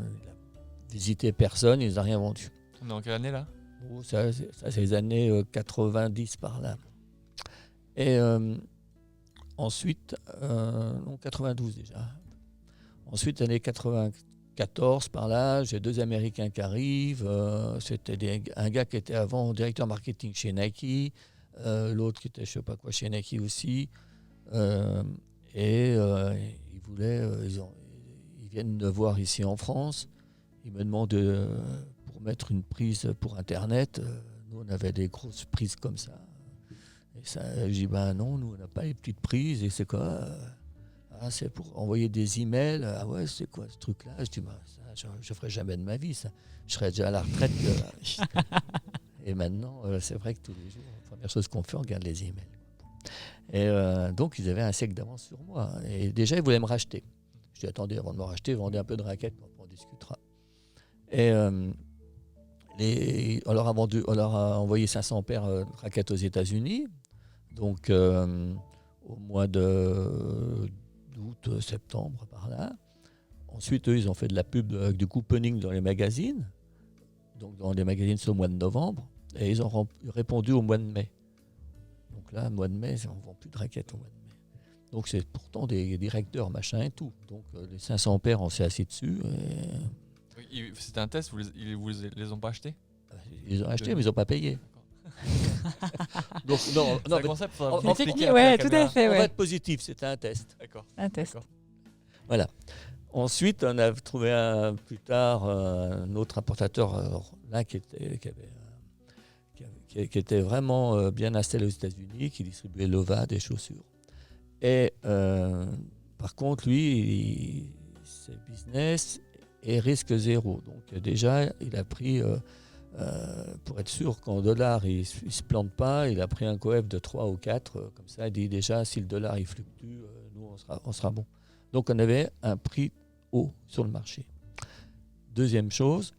visité personne, il n'a rien vendu. On est en quelle année là ? Ça, c'est les années 90 par là. Et ensuite, non, 92 déjà. Ensuite, années 94 par là, j'ai 2 Américains qui arrivent. C'était un gars qui était avant directeur marketing chez Nike, l'autre qui était je ne sais pas quoi chez Nike aussi. Ils viennent me voir ici en France. Ils me demandent pour mettre une prise pour Internet. Nous, on avait des grosses prises comme ça. Et ça, je dis, non, nous, on n'a pas les petites prises. Et c'est quoi c'est pour envoyer des emails. Ah ouais, c'est quoi ce truc-là ? Je dis, ça, je ne ferai jamais de ma vie, ça. Je serais déjà à la retraite. Et maintenant, c'est vrai que tous les jours, la première chose qu'on fait, on regarde les emails. Et donc, ils avaient un siècle d'avance sur moi. Et déjà, ils voulaient me racheter. Je dis, attendez, avant de me racheter, vendez un peu de raquettes, on discutera. Et on leur a envoyé 500 paires de raquettes aux États-Unis. Donc, au mois d'août, septembre, par là. Ensuite, eux, ils ont fait de la pub avec du couponing dans les magazines. Donc, dans les magazines, c'est au mois de novembre. Et ils ont répondu au mois de mai. Donc là, mois de mai, on ne vend plus de raquettes au mois de mai. Donc c'est pourtant des directeurs, machin et tout. Donc les 500 paires, on s'est assis dessus. C'était un test, vous les ont pas achetés ? Ils les ont achetés, mais ils n'ont pas payé. Donc non, c'est un concept, tout à fait. On va être positif, c'était un test. D'accord. Un test. D'accord. Voilà. Ensuite, on a trouvé plus tard un autre importateur, là qui était vraiment bien installé aux États-Unis, qui distribuait Lova, des chaussures. Et par contre, lui, c'est business et risque zéro. Donc déjà, il a pris, pour être sûr qu'en dollars, il ne se plante pas, il a pris un coef de 3 ou 4. Comme ça, il dit déjà, si le dollar il fluctue, nous, on sera bon. Donc on avait un prix haut sur le marché. Deuxième chose,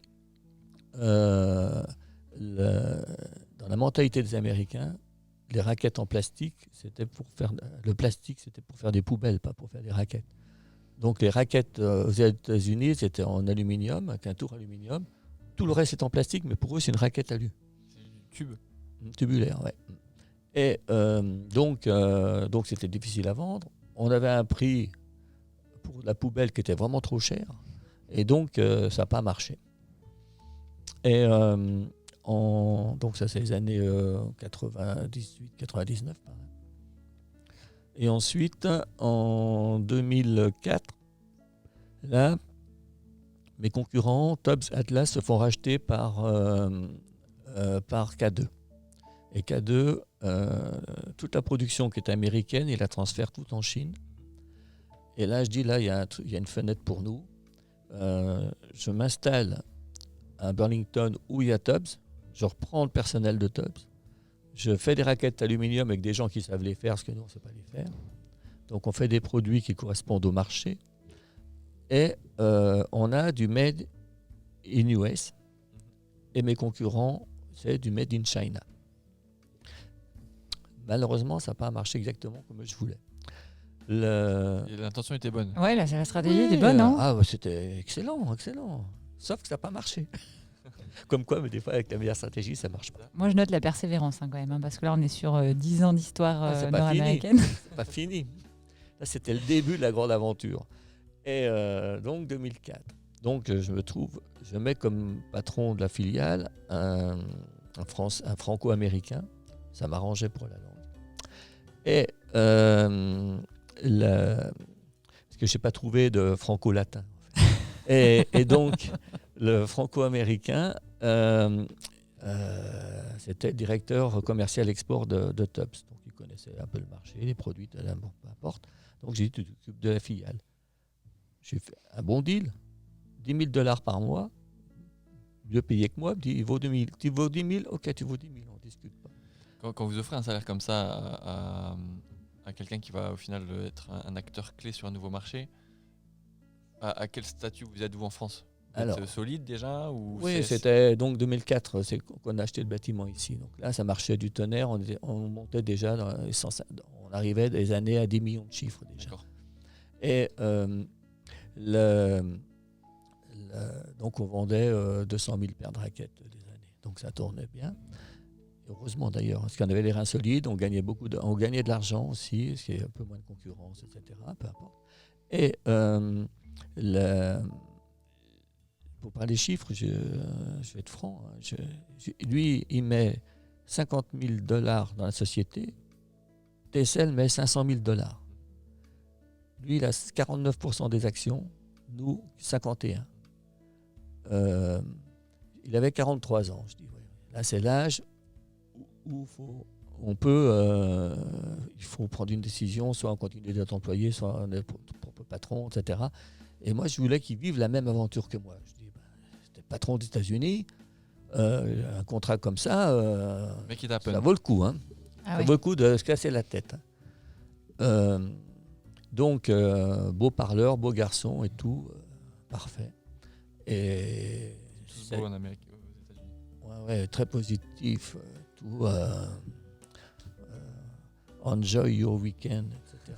dans la mentalité des Américains, les raquettes en plastique, le plastique, c'était pour faire des poubelles, pas pour faire des raquettes. Donc les raquettes aux États-Unis, c'était en aluminium, avec un tour aluminium. Tout le reste est en plastique, mais pour eux, c'est une raquette alu. C'est du tube. Tubulaire, ouais. Et donc c'était difficile à vendre. On avait un prix pour la poubelle qui était vraiment trop cher. Et donc, ça n'a pas marché. Et donc ça, c'est les années 98, 99. Par là. Et ensuite, en 2004, là, mes concurrents, Tubbs, Atlas, se font racheter par K2. Et K2, toute la production qui est américaine, ils la transfèrent tout en Chine. Et là, je dis, là, il y a une fenêtre pour nous. Je m'installe à Burlington où il y a Tubbs. Je reprends le personnel de Tubbs. Je fais des raquettes d'aluminium avec des gens qui savent les faire, parce que nous, on ne sait pas les faire. Donc, on fait des produits qui correspondent au marché. Et on a du made in US. Et mes concurrents, c'est du made in China. Malheureusement, ça n'a pas marché exactement comme je voulais. Et l'intention était bonne. Ouais, la stratégie était bonne, hein. C'était excellent. Sauf que ça n'a pas marché. Comme quoi, mais des fois, avec la meilleure stratégie, ça ne marche pas. Moi, je note la persévérance quand même, parce que là, on est sur 10 ans d'histoire c'est pas nord-américaine. C'est pas fini. Là, c'était le début de la grande aventure. Et donc, 2004. Donc, je mets comme patron de la filiale un franco-américain. Ça m'arrangeait pour la langue. Et parce que je n'ai pas trouvé de franco-latin. Et donc, le franco-américain, c'était le directeur commercial export de Tubbs. Donc, il connaissait un peu le marché, les produits, peu importe. Donc, j'ai dit, tu t'occupes de la filiale. J'ai fait un bon deal, $10,000 par mois, mieux payé que moi. Il me dit, il vaut 2 000. Tu vaux 10 000 ? Ok, tu vaux 10 000, on ne discute pas. Quand vous offrez un salaire comme ça à quelqu'un qui va au final être un acteur clé sur un nouveau marché, à quel statut vous êtes-vous en France ? Vous êtes solide déjà ou Oui, c'était donc 2004, c'est qu'on a acheté le bâtiment ici. Donc là, ça marchait du tonnerre. On montait déjà on arrivait des années à 10 millions de chiffres déjà. D'accord. Et donc on vendait 200 000 paires de raquettes des années. Donc ça tournait bien. Heureusement d'ailleurs, parce qu'on avait les reins solides, on gagnait on gagnait de l'argent aussi, parce qu'il y a un peu moins de concurrence, etc. Peu importe. Et pour parler chiffres, je vais être franc. Lui, il met $50,000 dans la société. TSL met $500,000. Lui, il a 49% des actions, nous, 51%. Il avait 43 ans, je dis. Ouais. Là, c'est l'âge où il faut prendre une décision, soit on continue d'être employé, soit on est propre patron, etc. Et moi, je voulais qu'il vive la même aventure que moi. Je dis, c'était patron des États-Unis, un contrat comme ça, ça vaut le coup. Hein. Ça vaut le coup de se casser la tête. Donc, beau parleur, beau garçon et tout, parfait. Et c'est beau en Amérique, aux États-Unis. Ouais, très positif. Tout, enjoy your weekend, etc.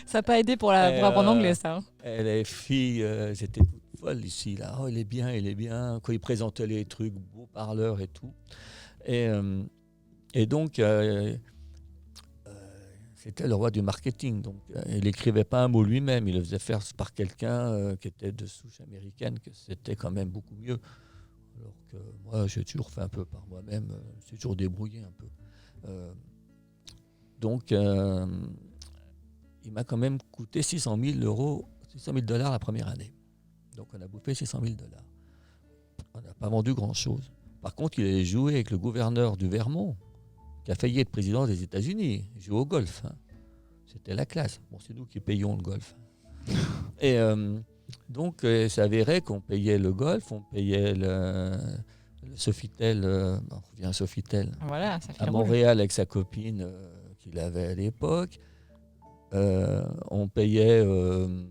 Ça n'a pas aidé pour apprendre l'anglais, ça. Et les filles, j'étais toute folle ici. Là. Oh, il est bien. Quand il présentait les trucs, beau parleur et tout. Et donc, c'était le roi du marketing. Donc, il n'écrivait pas un mot lui-même. Il le faisait faire par quelqu'un qui était de souche américaine, que c'était quand même beaucoup mieux. Alors que moi, j'ai toujours fait un peu par moi-même. J'ai toujours débrouillé un peu. Donc, il m'a quand même coûté $600,000 la première année. Donc, on a bouffé $600,000. On n'a pas vendu grand-chose. Par contre, il allait jouer avec le gouverneur du Vermont, qui a failli être président des États-Unis. Il jouait au golf. Hein. C'était la classe. Bon, c'est nous qui payons le golf. Et donc, il s'avérait qu'on payait le golf, on payait le Sofitel, on revient à Sofitel, voilà, ça fait à Montréal avec sa copine qu'il avait à l'époque. On payait, on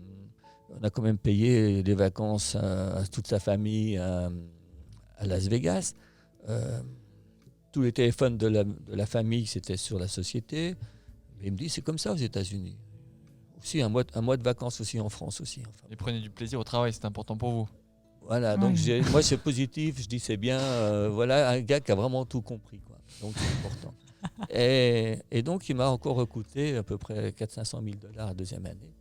a quand même payé des vacances à toute sa famille à Las Vegas. Tous les téléphones de la famille, c'était sur la société. Mais il me dit, c'est comme ça aux États-Unis. Aussi, un mois de vacances aussi en France aussi. Enfin, Et prenez du plaisir au travail, c'est important pour vous. voilà, donc Oui. moi c'est positif, je dis c'est bien, voilà un gars qui a vraiment tout compris, quoi. Donc c'est important. Et donc il m'a encore recruté à peu près 400 000 $500 la deuxième année.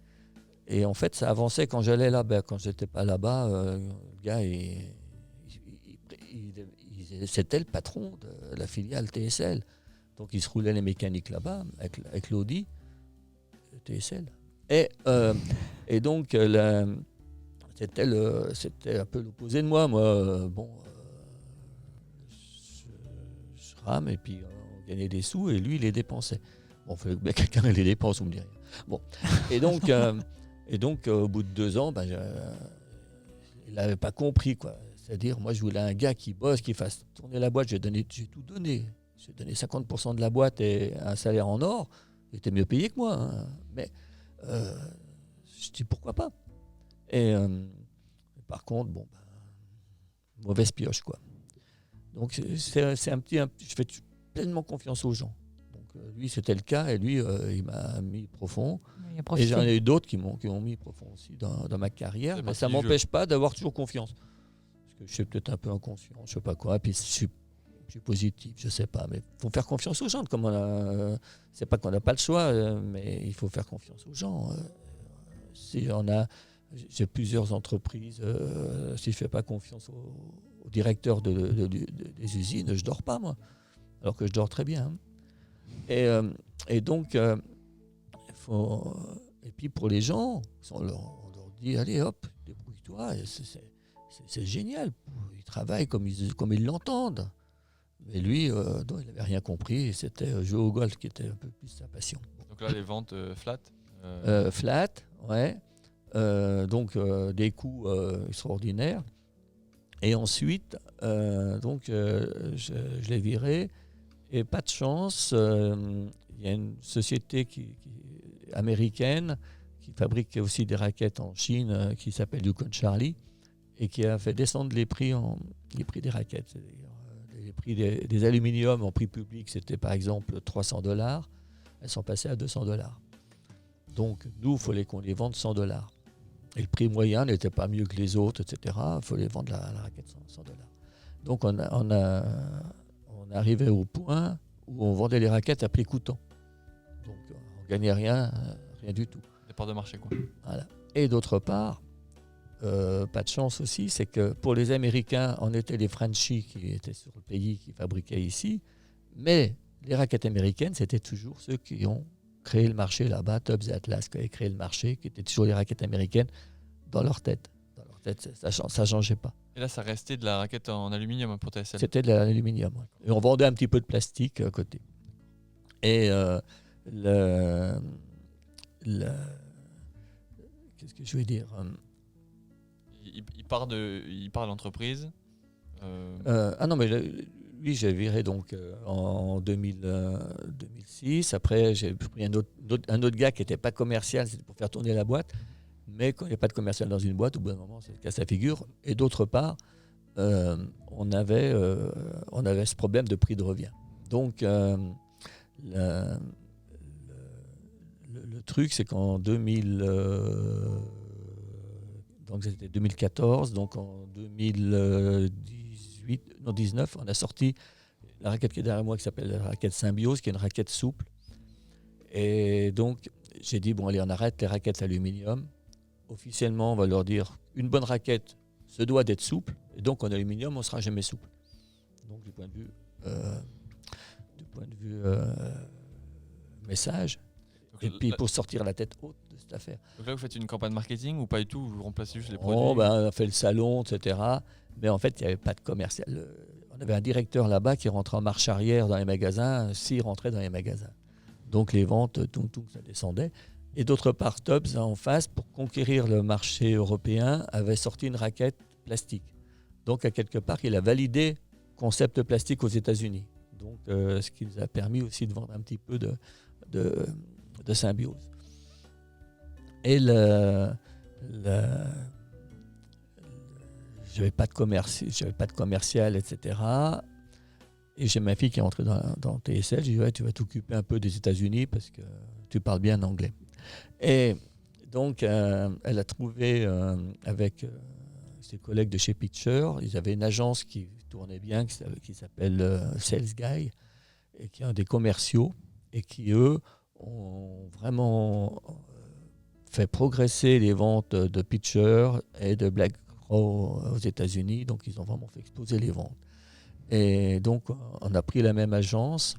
Et en fait ça avançait quand j'allais là-bas, quand j'étais pas là-bas, le gars c'était le patron de la filiale TSL. Donc il se roulait les mécaniques là-bas avec l'Audi TSL. Et donc c'était un peu l'opposé de moi. Moi, je rame et puis on gagnait des sous et lui, il les dépensait. Bon, il fallait que quelqu'un les dépense, vous me direz. Bon. Et donc, au bout de 2 ans, il n'avait pas compris, quoi. C'est-à-dire, moi, je voulais un gars qui bosse, qui fasse tourner la boîte. J'ai tout donné. J'ai donné 50% de la boîte et un salaire en or. Il était mieux payé que moi, hein. Mais je dis, pourquoi pas? Et par contre, mauvaise pioche, quoi. Donc c'est je fais pleinement confiance aux gens. Donc lui, c'était le cas, et lui, il m'a mis profond. Il a Et profité. j'en ai eu d'autres qui m'ont mis profond aussi dans ma carrière, C'est mais parti ça du m'empêche pas d'avoir toujours confiance. Parce que je suis peut-être un peu inconscient, je sais pas quoi, puis je suis positif, je sais pas, mais il faut faire confiance aux gens. C'est pas qu'on n'a pas le choix, mais il faut faire confiance aux gens. J'ai plusieurs entreprises. Si je ne fais pas confiance au directeur des usines, je ne dors pas, moi. Alors que je dors très bien. Et donc, et puis pour les gens, on leur dit, allez hop, débrouille-toi. Et c'est génial. Ils travaillent comme ils l'entendent. Mais lui, non, il n'avait rien compris. Et c'était jouer au golf qui était un peu plus sa passion. Donc là, les ventes flat. Flat, ouais. Donc des coûts extraordinaires. Et ensuite, je l'ai viré. Et pas de chance, il y a une société américaine qui fabrique aussi des raquettes en Chine qui s'appelle Yukon Charlie et qui a fait descendre les prix des raquettes. C'est-à-dire, les prix des aluminiums en prix public, c'était par exemple $300. Elles sont passées à $200. Donc nous, il fallait qu'on les vende $100. Et le prix moyen n'était pas mieux que les autres, etc. Il fallait vendre la raquette $100. Donc on est arrivé au point où on vendait les raquettes à prix coûtant. Donc on ne gagnait rien du tout. Des parts de marché, quoi. Voilà. Et d'autre part, pas de chance aussi, c'est que pour les Américains, on était les Frenchies qui étaient sur le pays, qui fabriquaient ici. Mais les raquettes américaines, c'était toujours ceux qui ont créé le marché là-bas, Tubbs et Atlas qui avaient créé le marché, qui étaient toujours les raquettes américaines dans leur tête. Dans leur tête, ça ne changeait pas. Et là, ça restait de la raquette en aluminium pour TSL. C'était de l'aluminium. Ouais. Et on vendait un petit peu de plastique à côté. Et qu'est-ce que je vais dire? Il part de l'entreprise. Ah non, mais lui, j'ai viré donc en 2006. Après, j'ai pris un autre gars qui n'était pas commercial, c'était pour faire tourner la boîte. Mais quand il n'y a pas de commercial dans une boîte, au bout d'un moment, ça casse la figure. Et d'autre part, on avait ce problème de prix de revient. Donc, le truc, c'est qu'en 2014, donc en 2019, on a sorti la raquette qui est derrière moi, qui s'appelle la raquette Symbiose, qui est une raquette souple. Et donc, j'ai dit, bon, allez, on arrête les raquettes aluminium. Officiellement, on va leur dire, une bonne raquette se doit d'être souple, et donc en aluminium, on ne sera jamais souple. Donc, du point de vue message, Donc, et puis pour sortir la tête haute de cette affaire. Donc là, vous faites une campagne marketing ou pas du tout? Vous remplacez juste les On produits? a fait le salon, etc. Mais en fait, il n'y avait pas de commercial. On avait un directeur là-bas qui rentrait en marche arrière dans les magasins, s'il rentrait dans les magasins. Donc les ventes, tout, ça descendait. Et d'autre part, Tubbs, en face, pour conquérir le marché européen, avait sorti une raquette plastique. Donc à quelque part, il a validé le concept plastique aux États-Unis. Donc ce qui nous a permis aussi de vendre un petit peu de Symbiose. Et j'avais pas de commercial, etc. Et j'ai ma fille qui est entrée dans TSL. J'ai dit, ouais, tu vas t'occuper un peu des États-Unis parce que tu parles bien anglais. Et donc, elle a trouvé avec ses collègues de chez Pitcher, ils avaient une agence qui tournait bien, qui s'appelle Sales Guy, et qui est un des commerciaux, et qui, eux, ont vraiment fait progresser les ventes de Pitcher et de BlackRock aux États-Unis. Donc, ils ont vraiment fait exploser les ventes. Et donc, on a pris la même agence.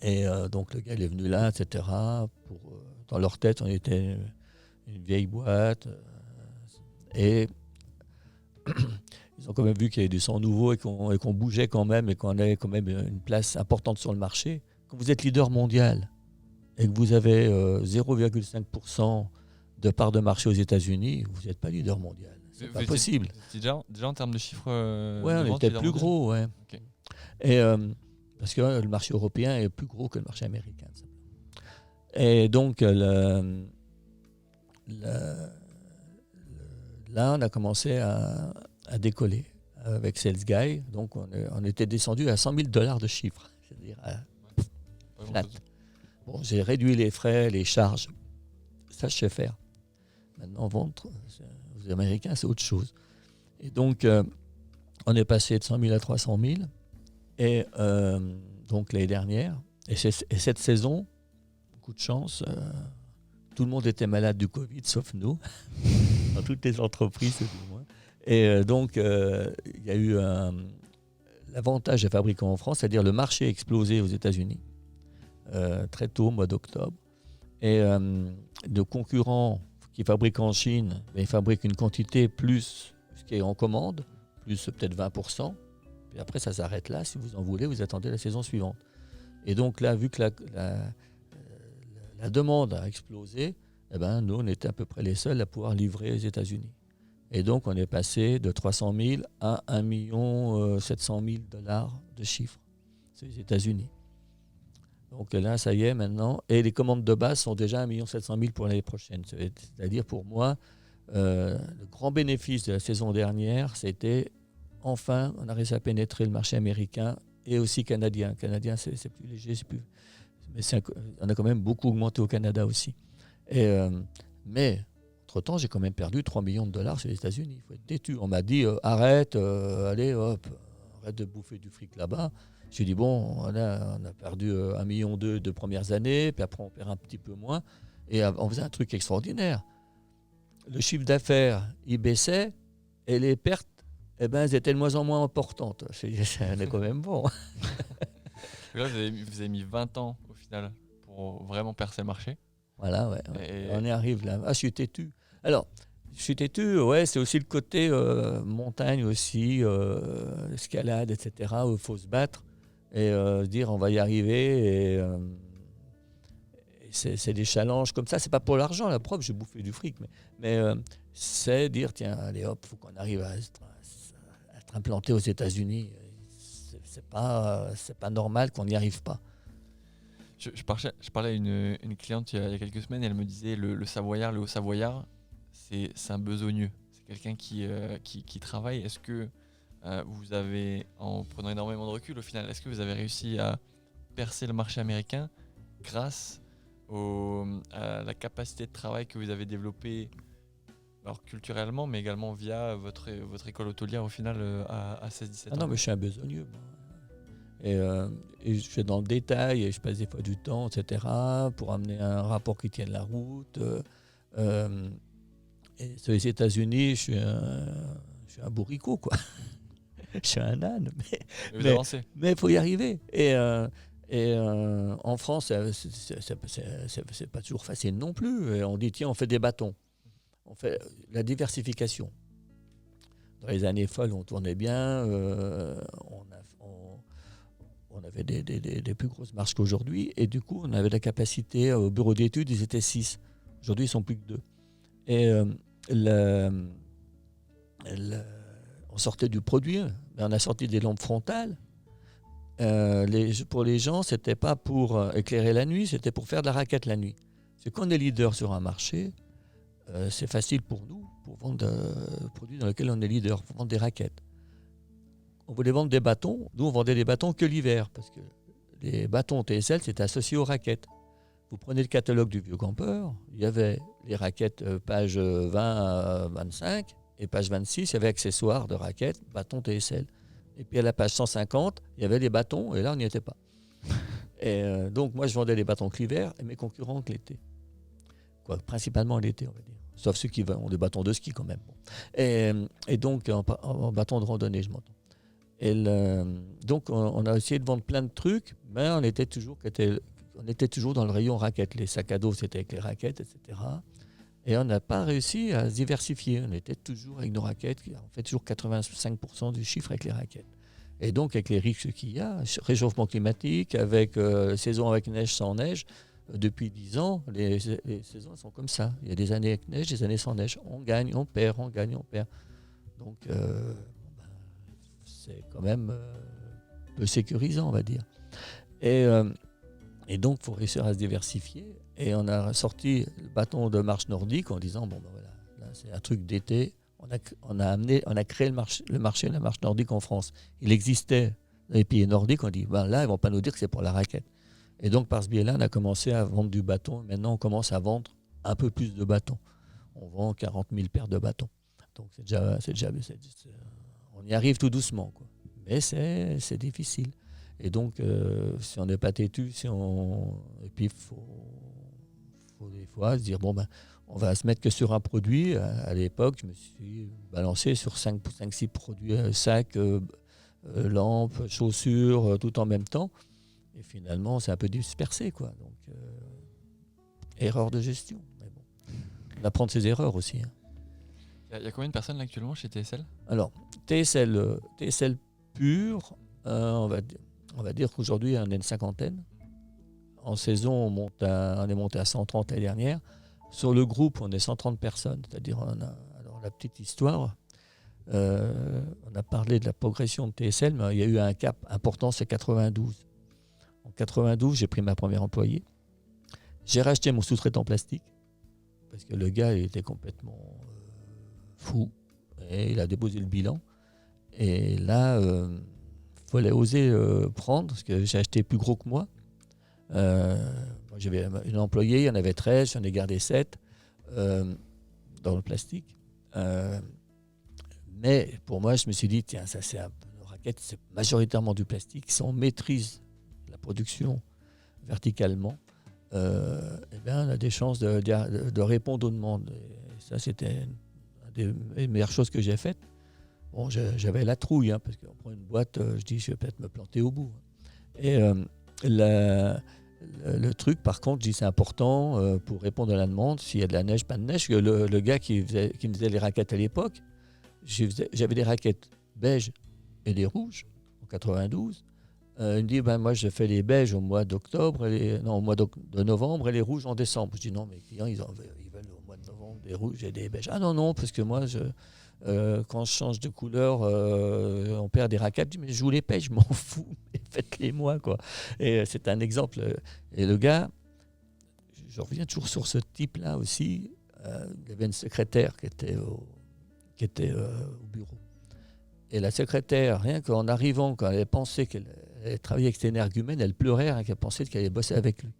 Et donc, le gars, il est venu là, etc. Dans leur tête, on était une vieille boîte. Et ils ont quand même vu qu'il y avait du sang nouveau et qu'on bougeait quand même et qu'on avait quand même une place importante sur le marché. Quand vous êtes leader mondial et que vous avez 0,5% de part de marché aux États-Unis, vous n'êtes pas leader mondial. C'est pas possible. Déjà en termes de chiffres ouais, on était plus gros, ouais. Okay. Et parce que le marché européen est plus gros que le marché américain. Et donc là, on a commencé à décoller avec Sales Guy. Donc on était descendu à $100,000 de chiffre, c'est-à-dire flat. Bon, j'ai réduit les frais, les charges. Ça, je sais faire. Maintenant, vendre, aux Américains, c'est autre chose. Et donc, on est passé de 100 000 à 300 000. Et donc, l'année dernière, et cette saison, beaucoup de chance, tout le monde était malade du Covid, sauf nous, dans toutes les entreprises, du moins. Et donc, il y a eu l'avantage des fabricants en France, c'est-à-dire le marché a explosé aux États-Unis, très tôt, au mois d'octobre. Et nos concurrents qui fabriquent en Chine, ils fabriquent une quantité plus ce qui est en commande, plus peut-être 20%. Puis après, ça s'arrête là. Si vous en voulez, vous attendez la saison suivante. Et donc là, vu que la demande a explosé, eh ben, nous, on était à peu près les seuls à pouvoir livrer aux États-Unis. Et donc, on est passé de 300 000 à 1 700 000 $ de chiffre. C'est les États-Unis. Donc là, ça y est maintenant. Et les commandes de base sont déjà 1 700 000 pour l'année prochaine. C'est-à-dire pour moi, le grand bénéfice de la saison dernière, c'était enfin, on a réussi à pénétrer le marché américain et aussi canadien. Canadien, c'est plus léger, mais on a quand même beaucoup augmenté au Canada aussi. Mais entre-temps, j'ai quand même perdu 3 millions de $ sur les États-Unis. Il faut être têtu. On m'a dit, arrête, allez, hop, arrête de bouffer du fric là-bas. J'ai dit, bon, on a perdu 1,2 million de premières années, puis après on perd un petit peu moins. Et on faisait un truc extraordinaire. Le chiffre d'affaires, il baissait, et les pertes, eh ben, elles étaient de moins en moins importantes. C'est quand même bon. Là, vous avez mis 20 ans au final pour vraiment percer le marché. Voilà, ouais. On y arrive là. Ah, je suis têtu. Alors, je suis têtu, ouais, c'est aussi le côté montagne aussi, escalade, etc., où il faut se battre et dire on va y arriver. Et c'est des challenges comme ça. C'est pas pour l'argent, la preuve, j'ai bouffé du fric, mais c'est dire tiens, allez hop, faut qu'on arrive à être implanté aux États-Unis. C'est pas normal qu'on n'y arrive pas. Je parlais à une cliente il y a quelques semaines, et elle me disait le Savoyard, le Haut-Savoyard, c'est un besogneux. C'est quelqu'un qui travaille. Est-ce que vous avez, en prenant énormément de recul au final, est-ce que vous avez réussi à percer le marché américain grâce à la capacité de travail que vous avez développée, alors culturellement, mais également via votre école hôtelière au final à 16-17 ans? Non, mais je suis un besogneux. Et je suis dans le détail et je passe des fois du temps, etc., pour amener un rapport qui tienne la route. Et sur les États-Unis, je suis un bourricot, quoi. Je suis un âne. Mais il faut y arriver. Et en France, c'est pas toujours facile non plus. Et on dit, tiens, on fait des bâtons. On fait la diversification. Dans les années folles, on tournait bien. On avait des plus grosses marges qu'aujourd'hui. Et du coup, on avait la capacité, au bureau d'études, ils étaient 6. Aujourd'hui, ils sont plus que 2. Et on sortait du produit. On a sorti des lampes frontales. Pour les gens, c'était pas pour éclairer la nuit, c'était pour faire de la raquette la nuit. C'est qu'on est leader sur un marché. c'est facile pour nous, pour vendre produits dans lesquels on est leader, pour vendre des raquettes. On voulait vendre des bâtons, nous on vendait des bâtons que l'hiver, parce que les bâtons TSL c'était associé aux raquettes. Vous prenez le catalogue du vieux campeur, il y avait les raquettes page 20 à 25, et page 26, il y avait accessoires de raquettes, bâtons TSL. Et puis à la page 150, il y avait les bâtons, et là on n'y était pas. Et donc moi je vendais les bâtons que l'hiver, et mes concurrents que l'été. Principalement l'été, on va dire. Sauf ceux qui ont des bâtons de ski quand même. Bon. Et donc en bâton de randonnée, je m'entends. Donc on a essayé de vendre plein de trucs, mais on était toujours dans le rayon raquettes. Les sacs à dos, c'était avec les raquettes, etc. Et on n'a pas réussi à se diversifier. On était toujours avec nos raquettes. On fait toujours 85% du chiffre avec les raquettes. Et donc, avec les risques qu'il y a, réchauffement climatique, avec saison avec neige, sans neige, depuis 10 ans, les saisons sont comme ça. Il y a des années avec neige, des années sans neige. On gagne, on perd, on gagne, on perd. Donc, c'est quand même un peu sécurisant, on va dire. Et donc, il faut réussir à se diversifier. Et on a sorti le bâton de marche nordique en disant, bon, ben voilà, là, c'est un truc d'été. On a créé le marché de la marche nordique en France. Il existait dans les pays nordiques. On dit, ben là, ils ne vont pas nous dire que c'est pour la raquette. Et donc, par ce biais-là, on a commencé à vendre du bâton. Maintenant, on commence à vendre un peu plus de bâtons. On vend 40 000 paires de bâtons. Donc, on y arrive tout doucement, quoi. Mais c'est difficile. Et donc, si on n'est pas têtu, et puis il faut des fois se dire, bon, ben, on va se mettre que sur un produit. À l'époque, je me suis balancé sur 5-6 produits, sacs, lampes, chaussures, tout en même temps. Et finalement, c'est un peu dispersé, quoi. Donc, erreur de gestion. Mais bon, on apprend de ses erreurs aussi. Il y a combien de personnes là, actuellement chez TSL ? Alors, TSL pur, on va dire qu'aujourd'hui, on est une cinquantaine. En saison, on est monté à 130 l'année dernière. Sur le groupe, on est 130 personnes. C'est-à-dire, alors la petite histoire, on a parlé de la progression de TSL, mais il y a eu un cap important, c'est 92. En 92, j'ai pris ma première employée. J'ai racheté mon sous-traitant plastique, parce que le gars il était complètement fou, et il a déposé le bilan. Et là, il fallait oser prendre, parce que j'ai acheté plus gros que moi. Moi j'avais une employée, il y en avait 13, j'en ai gardé 7 dans le plastique. Mais pour moi, je me suis dit, tiens, ça c'est nos raquettes, c'est majoritairement du plastique. Si on maîtrise la production verticalement, on a des chances de répondre aux demandes. Et ça, c'était une des meilleures choses que j'ai faites. Bon, j'avais la trouille, parce qu'on prend une boîte, je dis, je vais peut-être me planter au bout. Et le truc, par contre, je dis, c'est important pour répondre à la demande, s'il y a de la neige, pas de neige. Que le gars qui me faisait les raquettes à l'époque, j'avais des raquettes beiges et des rouges en 92. Il me dit, moi je fais les beiges au mois d'octobre, au mois de novembre et les rouges en décembre. Je dis non, mes clients ils veulent au mois de novembre des rouges et des beiges. Ah non, parce que moi quand je change de couleur, on perd des raquettes. Je dis, mais je vous les paye, je m'en fous, mais faites-les moi, quoi. Et c'est un exemple. Et le gars, je reviens toujours sur ce type-là aussi. Il y avait une secrétaire qui était au bureau. Et la secrétaire, rien qu'en arrivant, quand elle avait pensé qu'elle travaillait avec cette énergumène, elle pleurait, rien qu'elle pensait qu'elle allait bosser avec lui.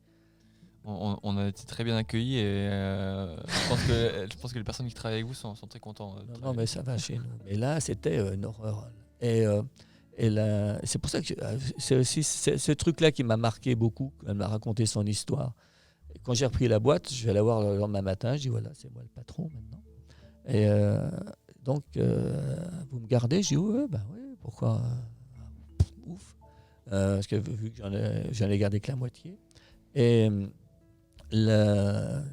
On a été très bien accueillis et je pense que les personnes qui travaillent avec vous sont très contents. Non, mais ça va chez nous. Mais là, c'était une horreur. Et là, c'est pour ça que c'est aussi ce truc-là qui m'a marqué beaucoup. Elle m'a raconté son histoire. Et quand j'ai repris la boîte, je vais la voir le lendemain matin. Je dis, voilà, c'est moi le patron maintenant. Et donc, vous me gardez? Je dis, oui, pourquoi ouf. Parce que vu que j'en ai gardé que la moitié. Et je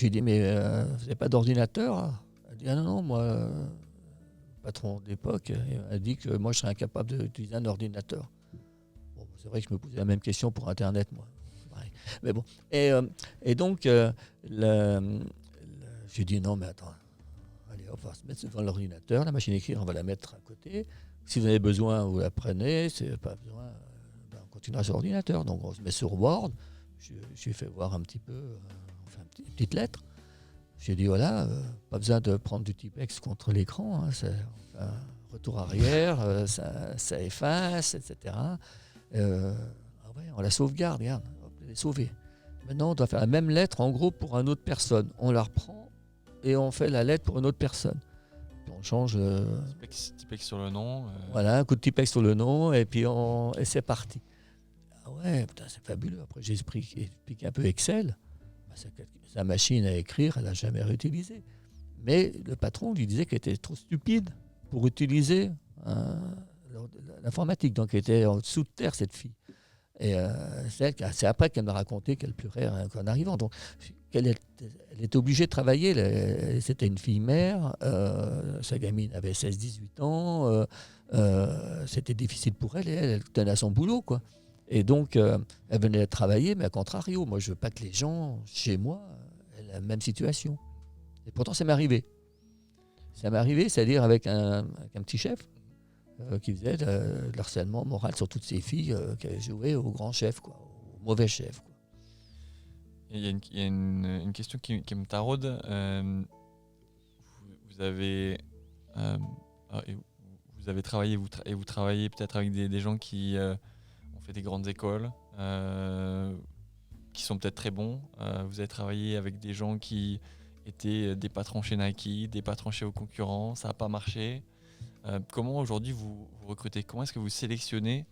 lui ai dit, mais vous n'avez pas d'ordinateur? Elle dit, ah non, moi, patron d'époque, il m'a dit que moi, je serais incapable d'utiliser un ordinateur. Bon, c'est vrai que je me posais la même question pour Internet, moi. Mais bon. Et donc, j'ai dit, non, mais attends. Allez, on va se mettre devant l'ordinateur. La machine à écrire, on va la mettre à côté. Si vous avez besoin, vous la prenez. Si vous n'avez pas besoin, on continuera sur l'ordinateur. Donc, on se met sur Word. Je lui fais voir un petit peu, on fait une petite lettre. J'ai dit, voilà, pas besoin de prendre du Tipex contre l'écran, hein, c'est un retour arrière, ça efface, etc. On la sauvegarde, regarde, hop, elle est sauvée. Maintenant, on doit faire la même lettre, en gros, pour une autre personne. On la reprend et on fait la lettre pour une autre personne. Puis on change... Tipex sur le nom. Voilà, un coup de Tipex sur le nom, et puis et c'est parti. Ah ouais, putain, c'est fabuleux. Après, j'ai expliqué un peu Excel. Sa machine à écrire, elle n'a jamais réutilisé. Mais le patron lui disait qu'elle était trop stupide pour utiliser l'informatique. Donc, elle était en dessous de terre, cette fille. Et c'est après qu'elle m'a raconté qu'elle pleurait en arrivant. Donc, elle était obligée de travailler. C'était une fille mère. Sa gamine avait 16-18 ans. C'était difficile pour elle. Et elle tenait à son boulot, quoi. Et donc, elle venait travailler, mais à contrario. Moi, je veux pas que les gens, chez moi, aient la même situation. Et pourtant, ça m'est arrivé. Ça m'est arrivé, c'est-à-dire avec un petit chef qui faisait de l'harcèlement moral sur toutes ces filles qui avaient joué au grand chef, quoi, au mauvais chef, quoi. Il y a une question qui me taraude. Vous avez travaillé, vous travaillez peut-être avec des gens qui ont fait des grandes écoles, qui sont peut-être très bons. Vous avez travaillé avec des gens qui étaient des patrons chez Nike, des patrons chez vos concurrents, ça n'a pas marché. Comment aujourd'hui vous recrutez? Comment est-ce que vous sélectionnez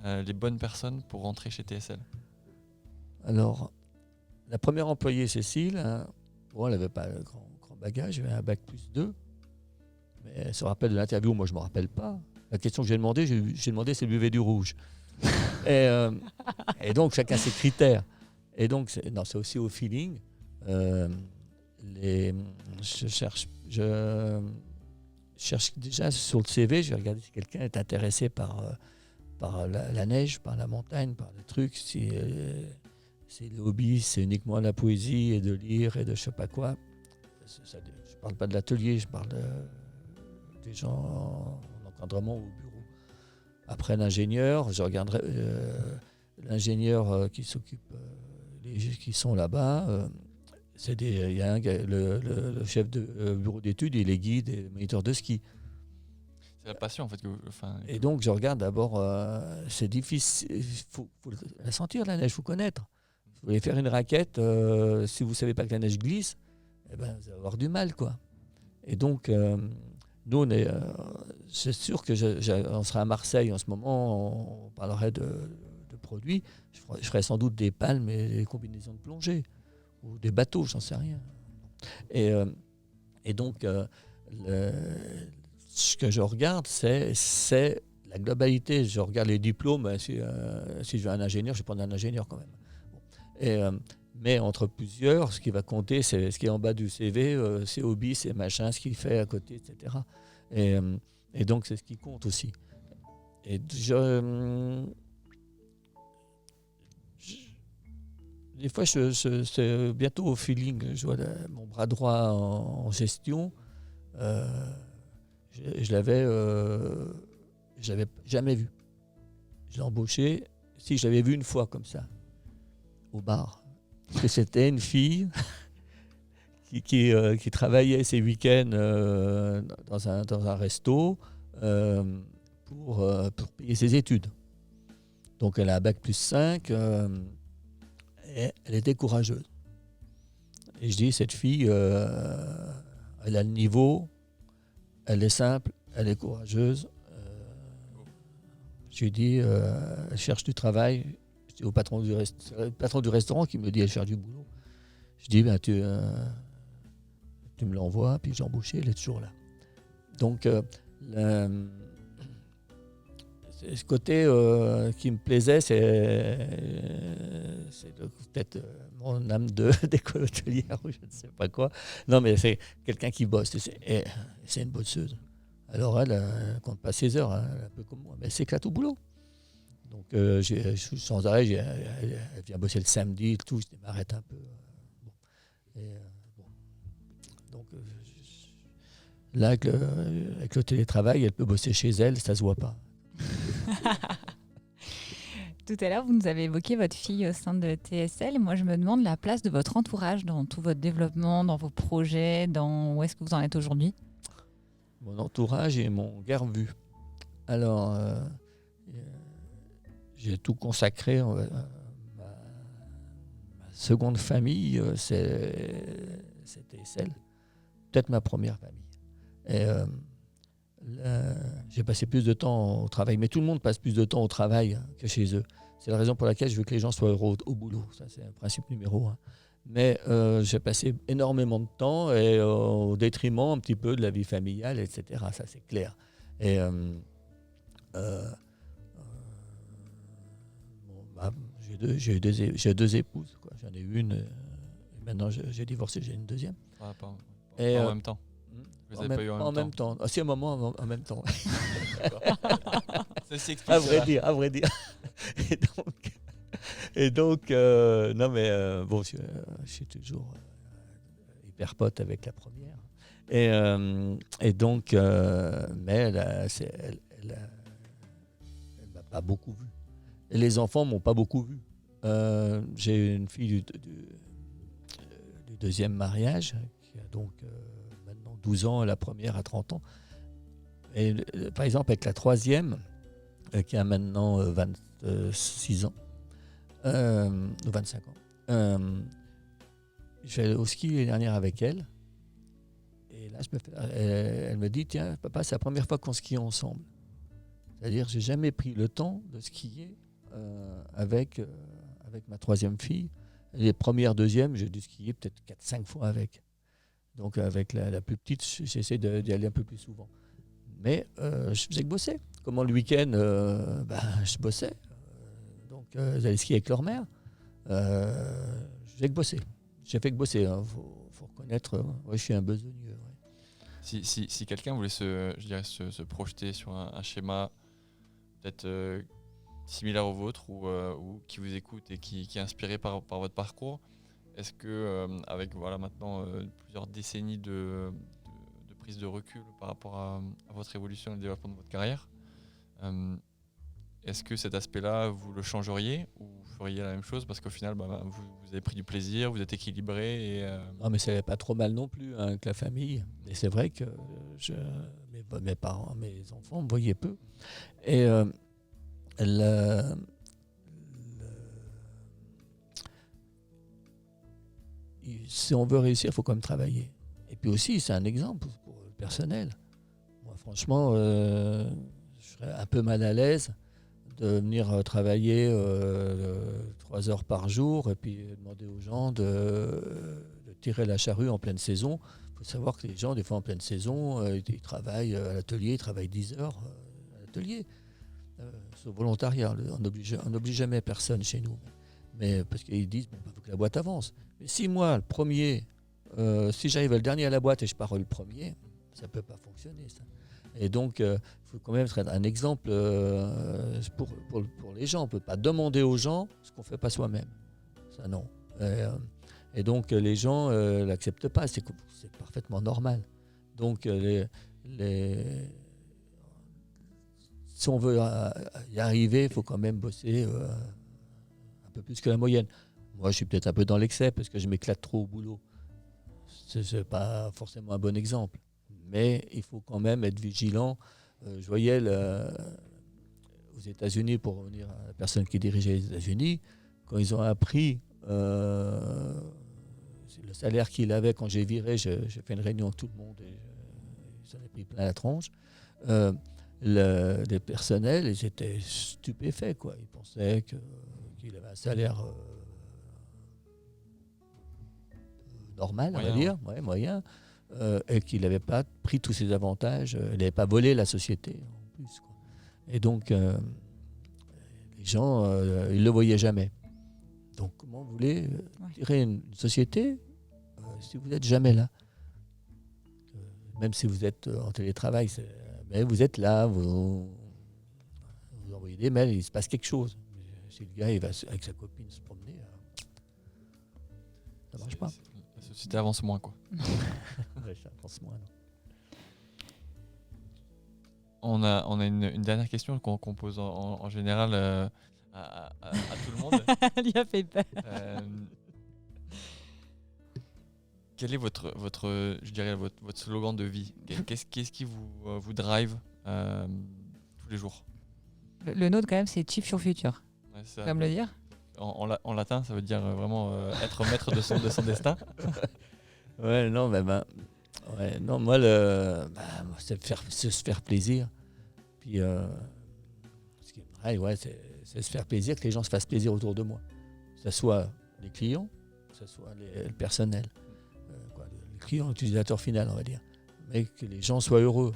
les bonnes personnes pour rentrer chez TSL? Alors, la première employée, Cécile, elle n'avait pas le grand bagage, elle avait un bac plus 2. Mais elle se rappelle de l'interview, moi je ne me rappelle pas. La question que j'ai demandé si elle buvait du rouge. Et donc, chacun ses critères. Et donc, c'est aussi au feeling. Je cherche déjà sur le CV, je vais regarder si quelqu'un est intéressé par la neige, par la montagne, par le truc. Si le hobby, c'est uniquement la poésie et de lire et de je sais pas quoi. Je ne parle pas de l'atelier, je parle des gens en encadrement au bureau. Après l'ingénieur, je regarderai l'ingénieur qui s'occupe, qui sont là-bas. Il y a le chef de bureau d'études, il est guide et moniteur de ski. C'est la passion en fait. Et donc je regarde d'abord, c'est difficile, il faut la sentir la neige, il faut connaître. Vous voulez faire une raquette, si vous ne savez pas que la neige glisse, vous allez avoir du mal, quoi. Et donc, nous, c'est sûr que on sera à Marseille en ce moment, on parlerait de produits. Je ferai sans doute des palmes et des combinaisons de plongée, ou des bateaux, j'en sais rien. Et donc, ce que je regarde, c'est la globalité. Je regarde les diplômes. Si je veux un ingénieur, je vais prendre un ingénieur quand même. Mais entre plusieurs, ce qui va compter, c'est ce qui est en bas du CV, ses hobbies, ses machins, ce qu'il fait à côté, etc. Et donc, c'est ce qui compte aussi. Et des fois, c'est bientôt au feeling. Je vois mon bras droit en gestion. Je l'avais jamais vu. Je l'ai embauché. Si, je l'avais vu une fois comme ça, au bar. Parce que c'était une fille qui travaillait ses week-ends dans un resto pour payer ses études. Donc elle a un bac plus 5 et elle était courageuse. Et je dis, cette fille, elle a le niveau, elle est simple, elle est courageuse. Je lui dis, elle cherche du travail. Je dis au patron du restaurant qui me dit, elle cherche du boulot. Je dis, tu me l'envoies, puis j'ai embauché, elle est toujours là. Donc, ce côté qui me plaisait, c'est peut-être mon âme d'école hôtelière ou je ne sais pas quoi. Non, mais c'est quelqu'un qui bosse. C'est une bosseuse. Alors, elle compte pas ses heures, hein, un peu comme moi, mais elle s'éclate au boulot. Donc, sans arrêt, elle vient bosser le samedi et tout, je m'arrête un peu. Donc, là, avec le télétravail, elle peut bosser chez elle, ça se voit pas. Tout à l'heure, vous nous avez évoqué votre fille au sein de TSL. Et moi, je me demande la place de votre entourage dans tout votre développement, dans vos projets, dans où est-ce que vous en êtes aujourd'hui? Mon entourage et mon garde-vue. Alors, j'ai tout consacré. Ma seconde famille, c'était celle, peut-être ma première famille. Et j'ai passé plus de temps au travail, mais tout le monde passe plus de temps au travail que chez eux. C'est la raison pour laquelle je veux que les gens soient heureux au boulot. Ça, c'est un principe numéro 1. Mais j'ai passé énormément de temps et au détriment un petit peu de la vie familiale, etc. Ça, c'est clair. Et j'ai deux épouses, quoi. J'en ai une. Maintenant, j'ai divorcé, j'ai une deuxième. Ah, pas Et, en même temps. Vous n'avez pas eu en même temps. Ah, si, un moment en même temps. Ça s'explique. À vrai dire. Et donc, non mais bon, je suis toujours hyper pote avec la première. Et donc, mais elle m'a pas beaucoup vu. Et les enfants m'ont pas beaucoup vu. J'ai une fille du deuxième mariage qui a donc maintenant 12 ans et la première a 30 ans. Et par exemple, avec la troisième, qui a maintenant 26 ans, 25 ans, je suis allé au ski l'année dernière avec elle. Et là, elle me dit, tiens, papa, c'est la première fois qu'on skie ensemble. C'est-à-dire, j'ai jamais pris le temps de skier avec ma troisième fille. Les premières, deuxièmes, j'ai dû skier peut-être 4-5 fois avec. Donc, avec la plus petite, j'essaie d'y aller un peu plus souvent. Mais je faisais que bosser. Comment le week-end, je bossais. Donc, j'allais skier avec leur mère. Je faisais que bosser. J'ai fait que bosser. Faut reconnaître, je suis un besogneux. Ouais. Si quelqu'un voulait se projeter sur un schéma peut-être similaire au vôtre ou qui vous écoute et qui est inspiré par votre parcours, est-ce que avec maintenant plusieurs décennies de prise de recul par rapport à votre évolution et le développement de votre carrière, est-ce que cet aspect-là, vous le changeriez ou vous feriez la même chose parce qu'au final, vous avez pris du plaisir, vous êtes équilibré Non, mais c'est pas trop mal non plus avec la famille. Et c'est vrai que mes parents, mes enfants me voyaient peu. Et si on veut réussir, il faut quand même travailler. Et puis aussi, c'est un exemple pour le personnel. Moi, franchement, je serais un peu mal à l'aise de venir travailler 3 heures par jour et puis demander aux gens de tirer la charrue en pleine saison. Il faut savoir que les gens, des fois en pleine saison, ils travaillent à l'atelier, ils travaillent 10 heures à l'atelier. C'est volontariat, on n'oblige jamais personne chez nous. Mais parce qu'ils disent, il faut que la boîte avance. Mais si moi, le premier, si j'arrive le dernier à la boîte et je pars le premier, ça ne peut pas fonctionner, ça. Et donc, il faut quand même être un exemple pour les gens. On ne peut pas demander aux gens ce qu'on ne fait pas soi-même. Ça, non. Et donc, les gens ne l'acceptent pas. C'est parfaitement normal. Donc, si on veut y arriver, il faut quand même bosser un peu plus que la moyenne. Moi, je suis peut-être un peu dans l'excès parce que je m'éclate trop au boulot. Ce n'est pas forcément un bon exemple. Mais il faut quand même être vigilant. Je voyais aux États-Unis, pour revenir à la personne qui dirigeait les États-Unis, quand ils ont appris le salaire qu'il avait quand j'ai viré, j'ai fait une réunion avec tout le monde et j'en ai pris plein la tronche. Les personnels, ils étaient stupéfaits, quoi. Ils pensaient qu'il avait un salaire normal, moyen, on va dire, ouais, moyen, et qu'il n'avait pas pris tous ses avantages, il n'avait pas volé la société en plus, quoi. Et donc, les gens, ils ne le voyaient jamais. Donc, comment vous voulez tirer une société si vous n'êtes jamais là? Même si vous êtes en télétravail, mais vous êtes là, vous envoyez des mails, il se passe quelque chose. Si le gars il va avec sa copine se promener, ça ne marche pas. La société avance moins, quoi. Ouais, ça avance moins. Non. On a une dernière question qu'on pose en général à tout le monde. Elle lui a fait peur. Quel est je dirais votre slogan de vie? Qu'est-ce qui vous drive tous les jours? Le nôtre, quand même, c'est Chief Your Future. Ouais, Tu vas me le dire? En latin, ça veut dire vraiment être maître de son destin. Ouais, non, ouais, non, moi, moi, c'est se faire plaisir. Puis, ce qui me drive, ouais, c'est se faire plaisir, que les gens se fassent plaisir autour de moi. Que ce soit les clients, que ce soit le personnel. Le client, l'utilisateur final, on va dire. Mais que les gens soient heureux.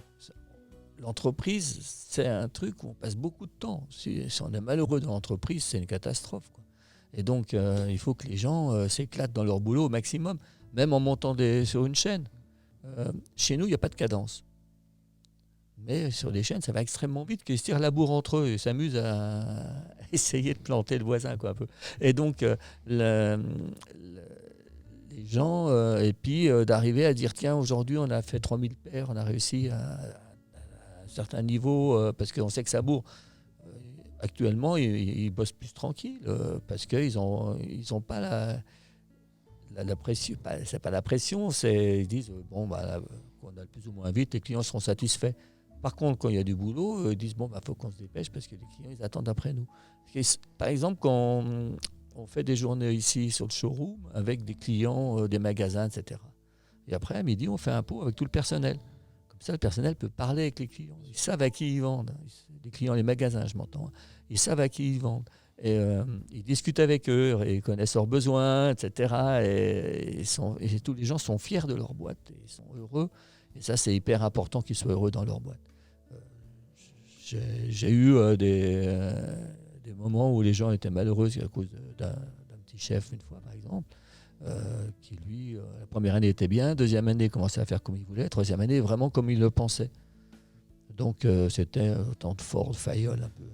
L'entreprise, c'est un truc où on passe beaucoup de temps. Si on est malheureux dans l'entreprise, c'est une catastrophe, quoi. Et donc, il faut que les gens s'éclatent dans leur boulot au maximum, même en montant sur une chaîne. Chez nous, il n'y a pas de cadence. Mais sur les chaînes, ça va extrêmement vite, qu'ils se tirent la bourre entre eux et s'amusent à essayer de planter le voisin, quoi, un peu. Et donc, les gens, et puis d'arriver à dire, tiens, aujourd'hui, on a fait 3000 paires, on a réussi à un certain niveau, parce qu'on sait que ça bourre. Actuellement, ils bossent plus tranquilles, parce qu'ils ont pas la pression. C'est pas la pression, ils disent, bon, bah, on a plus ou moins vite, les clients seront satisfaits. Par contre, quand il y a du boulot, ils disent, bon, bah, faut qu'on se dépêche parce que les clients, ils attendent après nous. Par exemple, quand on fait des journées ici sur le showroom avec des clients, des magasins, etc. Et après, à midi, on fait un pot avec tout le personnel. Comme ça, le personnel peut parler avec les clients. Ils savent à qui ils vendent. Les clients, les magasins, je m'entends. Ils savent à qui ils vendent. Et ils discutent avec eux, et ils connaissent leurs besoins, etc. Et tous les gens sont fiers de leur boîte. Et ils sont heureux. Et ça, c'est hyper important qu'ils soient heureux dans leur boîte. J'ai eu des moments où les gens étaient malheureux à cause d'un petit chef, une fois, par exemple, qui, lui, la première année était bien, deuxième année, commençait à faire comme il voulait, troisième année, vraiment comme il le pensait. Donc, c'était autant de Ford, Fayol, un peu.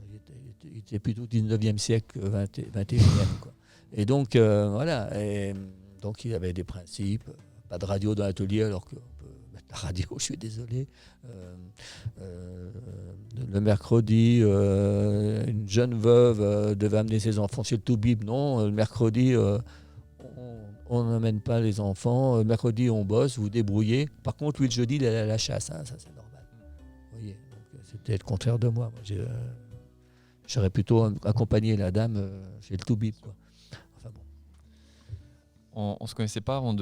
Il était plutôt 19e siècle que 21e, quoi. Et donc, voilà. Et donc, il avait des principes. Pas de radio dans l'atelier, alors qu'on peut mettre la radio, je suis désolé. Le mercredi, une jeune veuve devait amener ses enfants chez le Toubib. Non, le mercredi, on n'emmène pas les enfants. Le mercredi, on bosse, vous débrouillez. Par contre, lui, le jeudi, il allait à la chasse. Hein, ça, c'est normal. Vous voyez, donc, c'était le contraire de moi. J'aurais plutôt accompagné la dame chez le Toubib, quoi. Enfin, bon. On ne se connaissait pas avant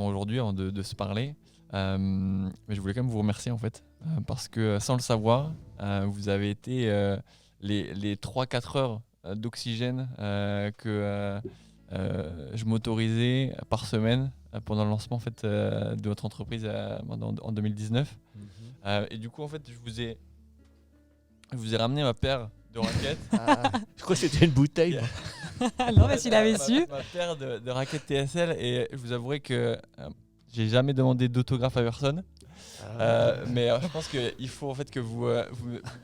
aujourd'hui, avant de se parler. Mais je voulais quand même vous remercier, en fait. Parce que sans le savoir, vous avez été les 3-4 heures d'oxygène que je m'autorisais par semaine pendant le lancement, en fait, de votre entreprise en 2019. Et du coup, en fait, je vous ai ramené ma paire de raquettes. Je crois que c'était une bouteille. Non, mais s'il avait su. Ma paire de raquettes TSL, et je vous avouerai que j'ai jamais demandé d'autographe à personne. Mais je pense qu'il faut en fait que vous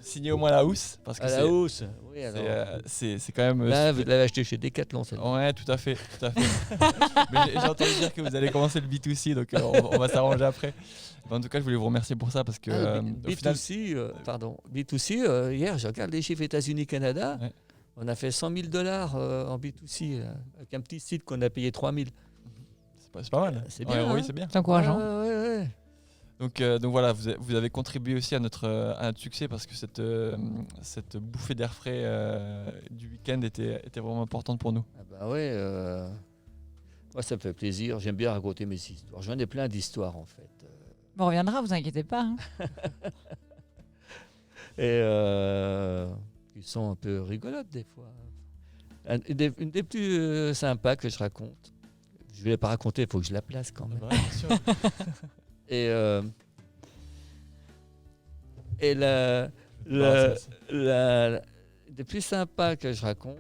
signez au moins la housse, parce que la housse, oui, c'est quand même. Là, vous l'avez acheté chez Decathlon, celle-là. Ouais, tout à fait. Mais j'ai entendu dire que vous allez commencer le B2C, donc on va s'arranger après. Mais en tout cas, je voulais vous remercier pour ça, parce que B2C, B2C, hier, je regarde les chiffres États-Unis-Canada. Ouais. On a fait $100 000 en B2C, avec un petit site qu'on a payé 3 000. C'est pas mal. C'est bien. Oui, c'est bien. C'est encourageant. Ouais. Donc voilà, vous avez contribué aussi à notre succès, parce que cette bouffée d'air frais du week-end était vraiment importante pour nous. Ah bah ouais, moi ça me fait plaisir. J'aime bien raconter mes histoires. J'en ai plein d'histoires en fait. On reviendra, vous inquiétez pas. Hein. Et ils sont un peu rigolotes des fois. Une des plus sympas que je raconte. Je ne vais pas raconter, il faut que je la place quand même. Ouais, bien sûr. Et des plus sympas que je raconte,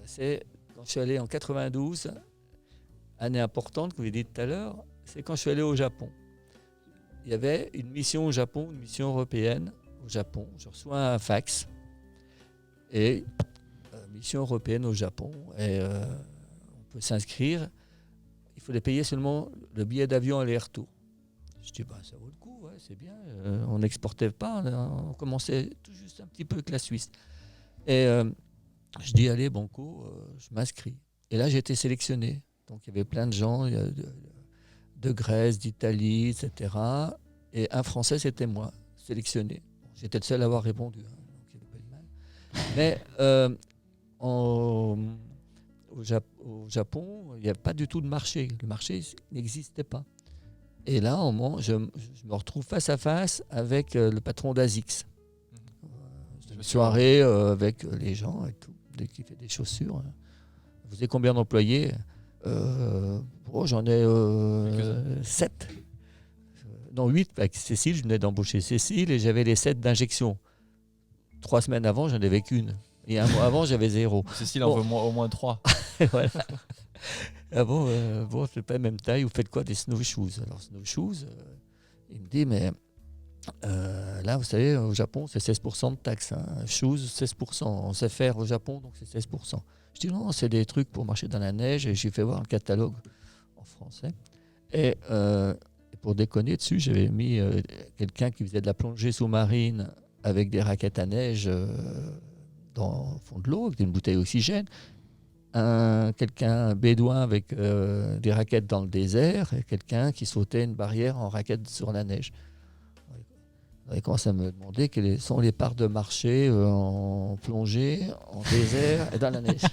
c'est quand je suis allé en 92, année importante, comme vous l'avez dit tout à l'heure, c'est quand je suis allé au Japon. Il y avait une mission au Japon, une mission européenne au Japon. Je reçois un fax et mission européenne au Japon. Et on peut s'inscrire. Il faut les payer seulement le billet d'avion aller-retour. Je dis, ça vaut le coup, ouais, c'est bien. On n'exportait pas, on commençait tout juste un petit peu avec la Suisse. Et Je dis, allez, banco, je m'inscris. Et là, j'ai été sélectionné. Donc, il y avait plein de gens de Grèce, d'Italie, etc. Et un Français, c'était moi, sélectionné. Bon, j'étais le seul à avoir répondu, hein, donc il n'y avait pas eu de mal. Mais au Japon, il n'y a pas du tout de marché. Le marché n'existait pas. Et là, au moment, je me retrouve face à face avec le patron d'ASICS. Une soirée avec les gens et tout, qui fait des chaussures. Vous avez combien d'employés? J'en ai 7. Non, 8 avec Cécile. Je venais d'embaucher Cécile et j'avais les 7 d'injection. 3 semaines avant, j'en avais qu'une. Et un mois avant, j'avais 0. Cécile en veut au moins 3. Voilà. Ah bon, c'est pas la même taille. Vous faites quoi? Des snowshoes. Alors, snowshoes, il me dit, mais là, vous savez, au Japon, c'est 16% de taxes. Hein. Shoes, 16%. On sait faire au Japon, donc c'est 16%. Je dis non, c'est des trucs pour marcher dans la neige. Et j'ai fait voir un catalogue en français. Et pour déconner dessus, j'avais mis quelqu'un qui faisait de la plongée sous-marine avec des raquettes à neige dans le fond de l'eau, avec une bouteille d'oxygène. Un bédouin avec des raquettes dans le désert et quelqu'un qui sautait une barrière en raquette sur la neige. On commence à me demander quelles sont les parts de marché en plongée, en désert et dans la neige.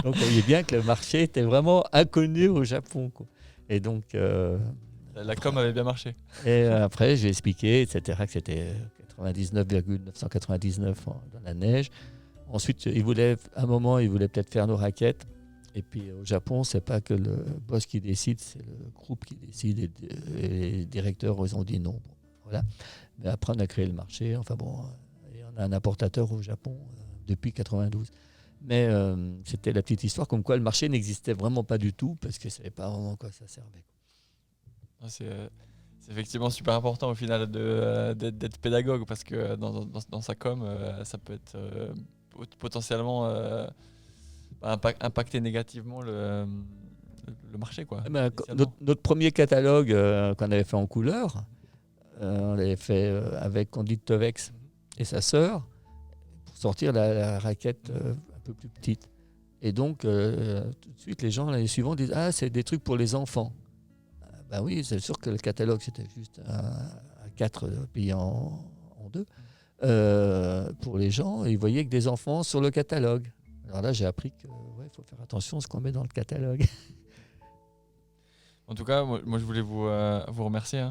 Donc on voyait bien que le marché était vraiment inconnu au Japon, quoi. Et donc la com avait bien marché. Et après j'ai expliqué, etc., que c'était 99,999 dans la neige. Ensuite, à un moment, il voulait peut-être faire nos raquettes. Et puis au Japon, c'est pas que le boss qui décide, c'est le groupe qui décide. Et les directeurs, ils ont dit non. Bon, voilà. Mais après, on a créé le marché. Enfin bon, et on a un importateur au Japon depuis 92. Mais c'était la petite histoire comme quoi le marché n'existait vraiment pas du tout parce que je ne savais pas vraiment à quoi ça servait. C'est effectivement super important au final d'être pédagogue parce que dans sa com, ça peut être potentiellement impacter négativement le marché, quoi. Notre premier catalogue qu'on avait fait en couleur, on l'avait fait avec Candide Tovex et sa sœur pour sortir la raquette un peu plus petite. Et donc, tout de suite, les gens l'année suivante disent « Ah, c'est des trucs pour les enfants ». Ben oui, c'est sûr que le catalogue, c'était juste à 4 pliés en 2 pour les gens. Et ils voyaient que des enfants sur le catalogue. Alors là, j'ai appris qu'il faut faire attention à ce qu'on met dans le catalogue. En tout cas, moi je voulais vous remercier,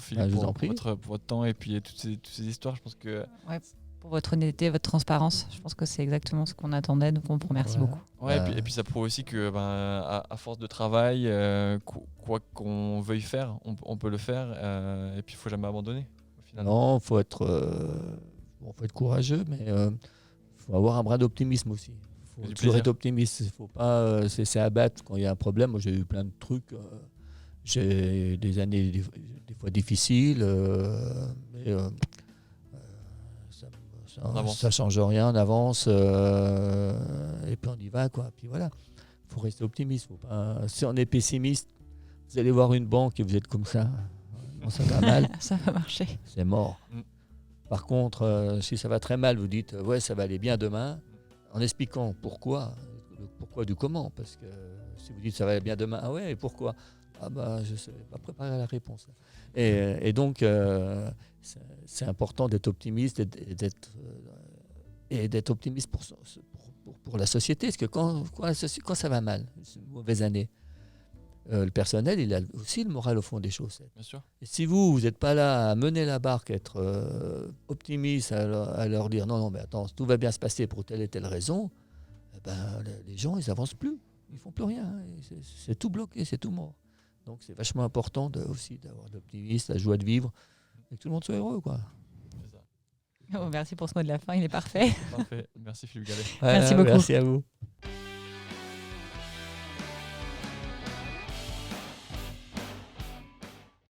Philippe, pour votre temps et puis toutes ces histoires. Je pense que... Ouais, pour votre honnêteté, votre transparence. Je pense que c'est exactement ce qu'on attendait. Donc on vous remercie beaucoup. Ouais, et puis ça prouve aussi que à force de travail, quoi qu'on veuille faire, on peut le faire. Et puis il ne faut jamais abandonner. Non, il faut être courageux, mais il faut avoir un brin d'optimisme aussi. Il faut toujours être optimiste. Il ne faut pas se laisser abattre quand il y a un problème. Moi, j'ai eu plein de trucs. J'ai des années des fois difficiles, mais ça ne change rien, on avance et puis on y va, quoi. Puis voilà, il faut rester optimiste. Faut pas... Si on est pessimiste, vous allez voir une banque et vous êtes comme ça, ça va mal. Ça va marcher. C'est mort. Par contre, si ça va très mal, vous dites ouais, ça va aller bien demain, en expliquant pourquoi, le pourquoi du comment. Parce que si vous dites ça va aller bien demain, ah ouais, et pourquoi? Ah bah je ne sais pas préparer la réponse. Et donc c'est important d'être optimiste et d'être optimiste pour la société. Parce que quand ça va mal, c'est une mauvaise année, le personnel, il a aussi le moral au fond des choses. Bien sûr. Et si vous n'êtes pas là à mener la barque, à être optimiste, à leur dire non, mais attends, tout va bien se passer pour telle et telle raison, les gens, ils n'avancent plus. Ils ne font plus rien. C'est tout bloqué, c'est tout mort. Donc c'est vachement important aussi d'avoir de l'optimisme, la joie de vivre, et que tout le monde soit heureux, quoi. Oh, merci pour ce mot de la fin, il est parfait. Parfait. Merci Philippe Gallet. Merci beaucoup. Merci à vous.